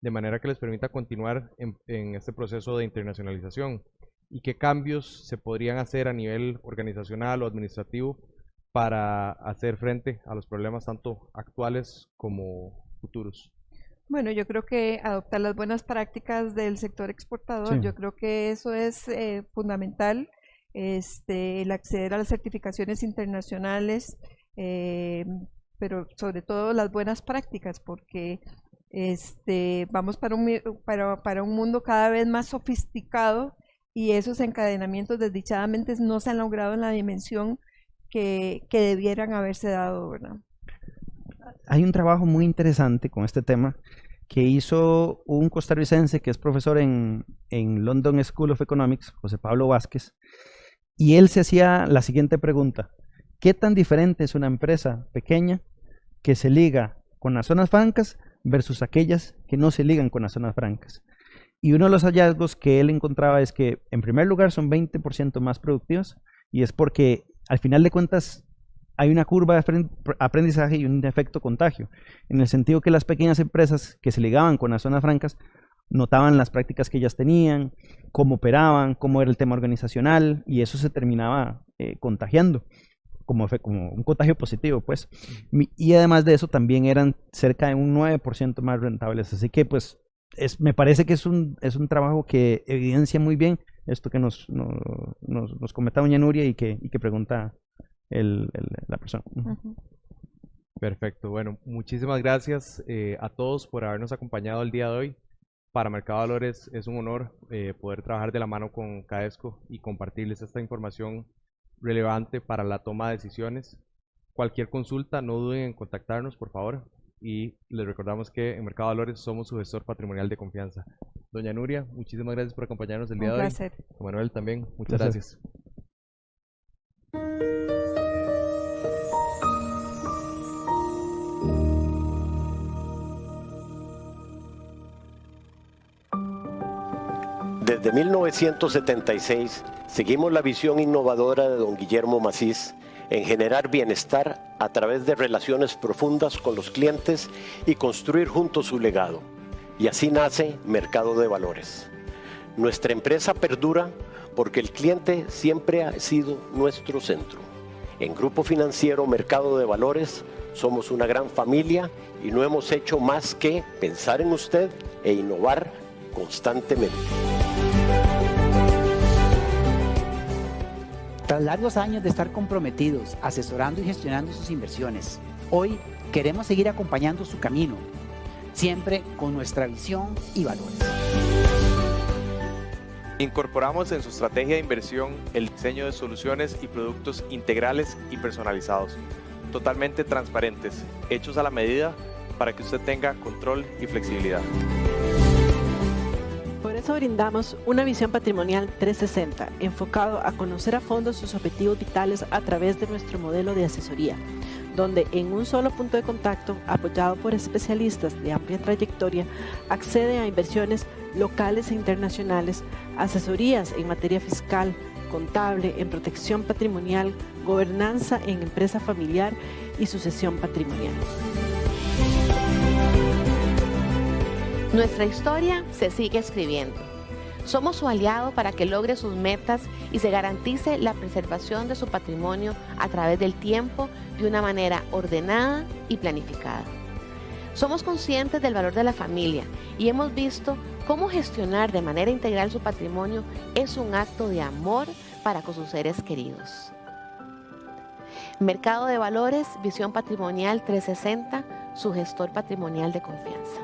de manera que les permita continuar en este proceso de internacionalización? ¿Y qué cambios se podrían hacer a nivel organizacional o administrativo para hacer frente a los problemas tanto actuales como futuros? Bueno, yo creo que adoptar las buenas prácticas del sector exportador, Sí. yo creo que eso es fundamental. El acceder a las certificaciones internacionales, pero sobre todo las buenas prácticas, porque vamos para un mundo cada vez más sofisticado, y esos encadenamientos desdichadamente no se han logrado en la dimensión que debieran haberse dado, ¿verdad? Hay un trabajo muy interesante con este tema que hizo un costarricense que es profesor en London School of Economics, José Pablo Vázquez, y él se hacía la siguiente pregunta: ¿qué tan diferente es una empresa pequeña que se liga con las zonas francas versus aquellas que no se ligan con las zonas francas? Y uno de los hallazgos que él encontraba es que, en primer lugar, son 20% más productivas, y es porque al final de cuentas hay una curva de aprendizaje y un efecto contagio, en el sentido que las pequeñas empresas que se ligaban con las zonas francas notaban las prácticas que ellas tenían, cómo operaban, cómo era el tema organizacional, y eso se terminaba contagiando, como un contagio positivo, pues. Y además de eso también eran cerca de un 9% más rentables, así que pues me parece que es un trabajo que evidencia muy bien esto que nos comenta doña Nuria y que pregunta la persona. Perfecto, bueno, muchísimas gracias a todos por habernos acompañado el día de hoy. Para Mercado de Valores es un honor poder trabajar de la mano con Cadesco y compartirles esta información relevante para la toma de decisiones. Cualquier consulta, no duden en contactarnos, por favor. Y les recordamos que en Mercado de Valores somos su gestor patrimonial de confianza. Doña Nuria, muchísimas gracias por acompañarnos el día de hoy. Un placer. Manuel también, muchas gracias. Desde 1976 seguimos la visión innovadora de don Guillermo Macís en generar bienestar a través de relaciones profundas con los clientes y construir juntos su legado. Y así nace Mercado de Valores. Nuestra empresa perdura porque el cliente siempre ha sido nuestro centro. En Grupo Financiero Mercado de Valores somos una gran familia y no hemos hecho más que pensar en usted e innovar constantemente. Tras largos años de estar comprometidos, asesorando y gestionando sus inversiones, hoy queremos seguir acompañando su camino, siempre con nuestra visión y valores. Incorporamos en su estrategia de inversión el diseño de soluciones y productos integrales y personalizados, totalmente transparentes, hechos a la medida para que usted tenga control y flexibilidad. Por eso brindamos una visión patrimonial 360, enfocado a conocer a fondo sus objetivos vitales a través de nuestro modelo de asesoría, donde en un solo punto de contacto, apoyado por especialistas de amplia trayectoria, accede a inversiones locales e internacionales, asesorías en materia fiscal, contable, en protección patrimonial, gobernanza en empresa familiar y sucesión patrimonial. Nuestra historia se sigue escribiendo. Somos su aliado para que logre sus metas y se garantice la preservación de su patrimonio a través del tiempo de una manera ordenada y planificada. Somos conscientes del valor de la familia y hemos visto cómo gestionar de manera integral su patrimonio es un acto de amor para con sus seres queridos. Mercado de Valores, Visión Patrimonial 360, su gestor patrimonial de confianza.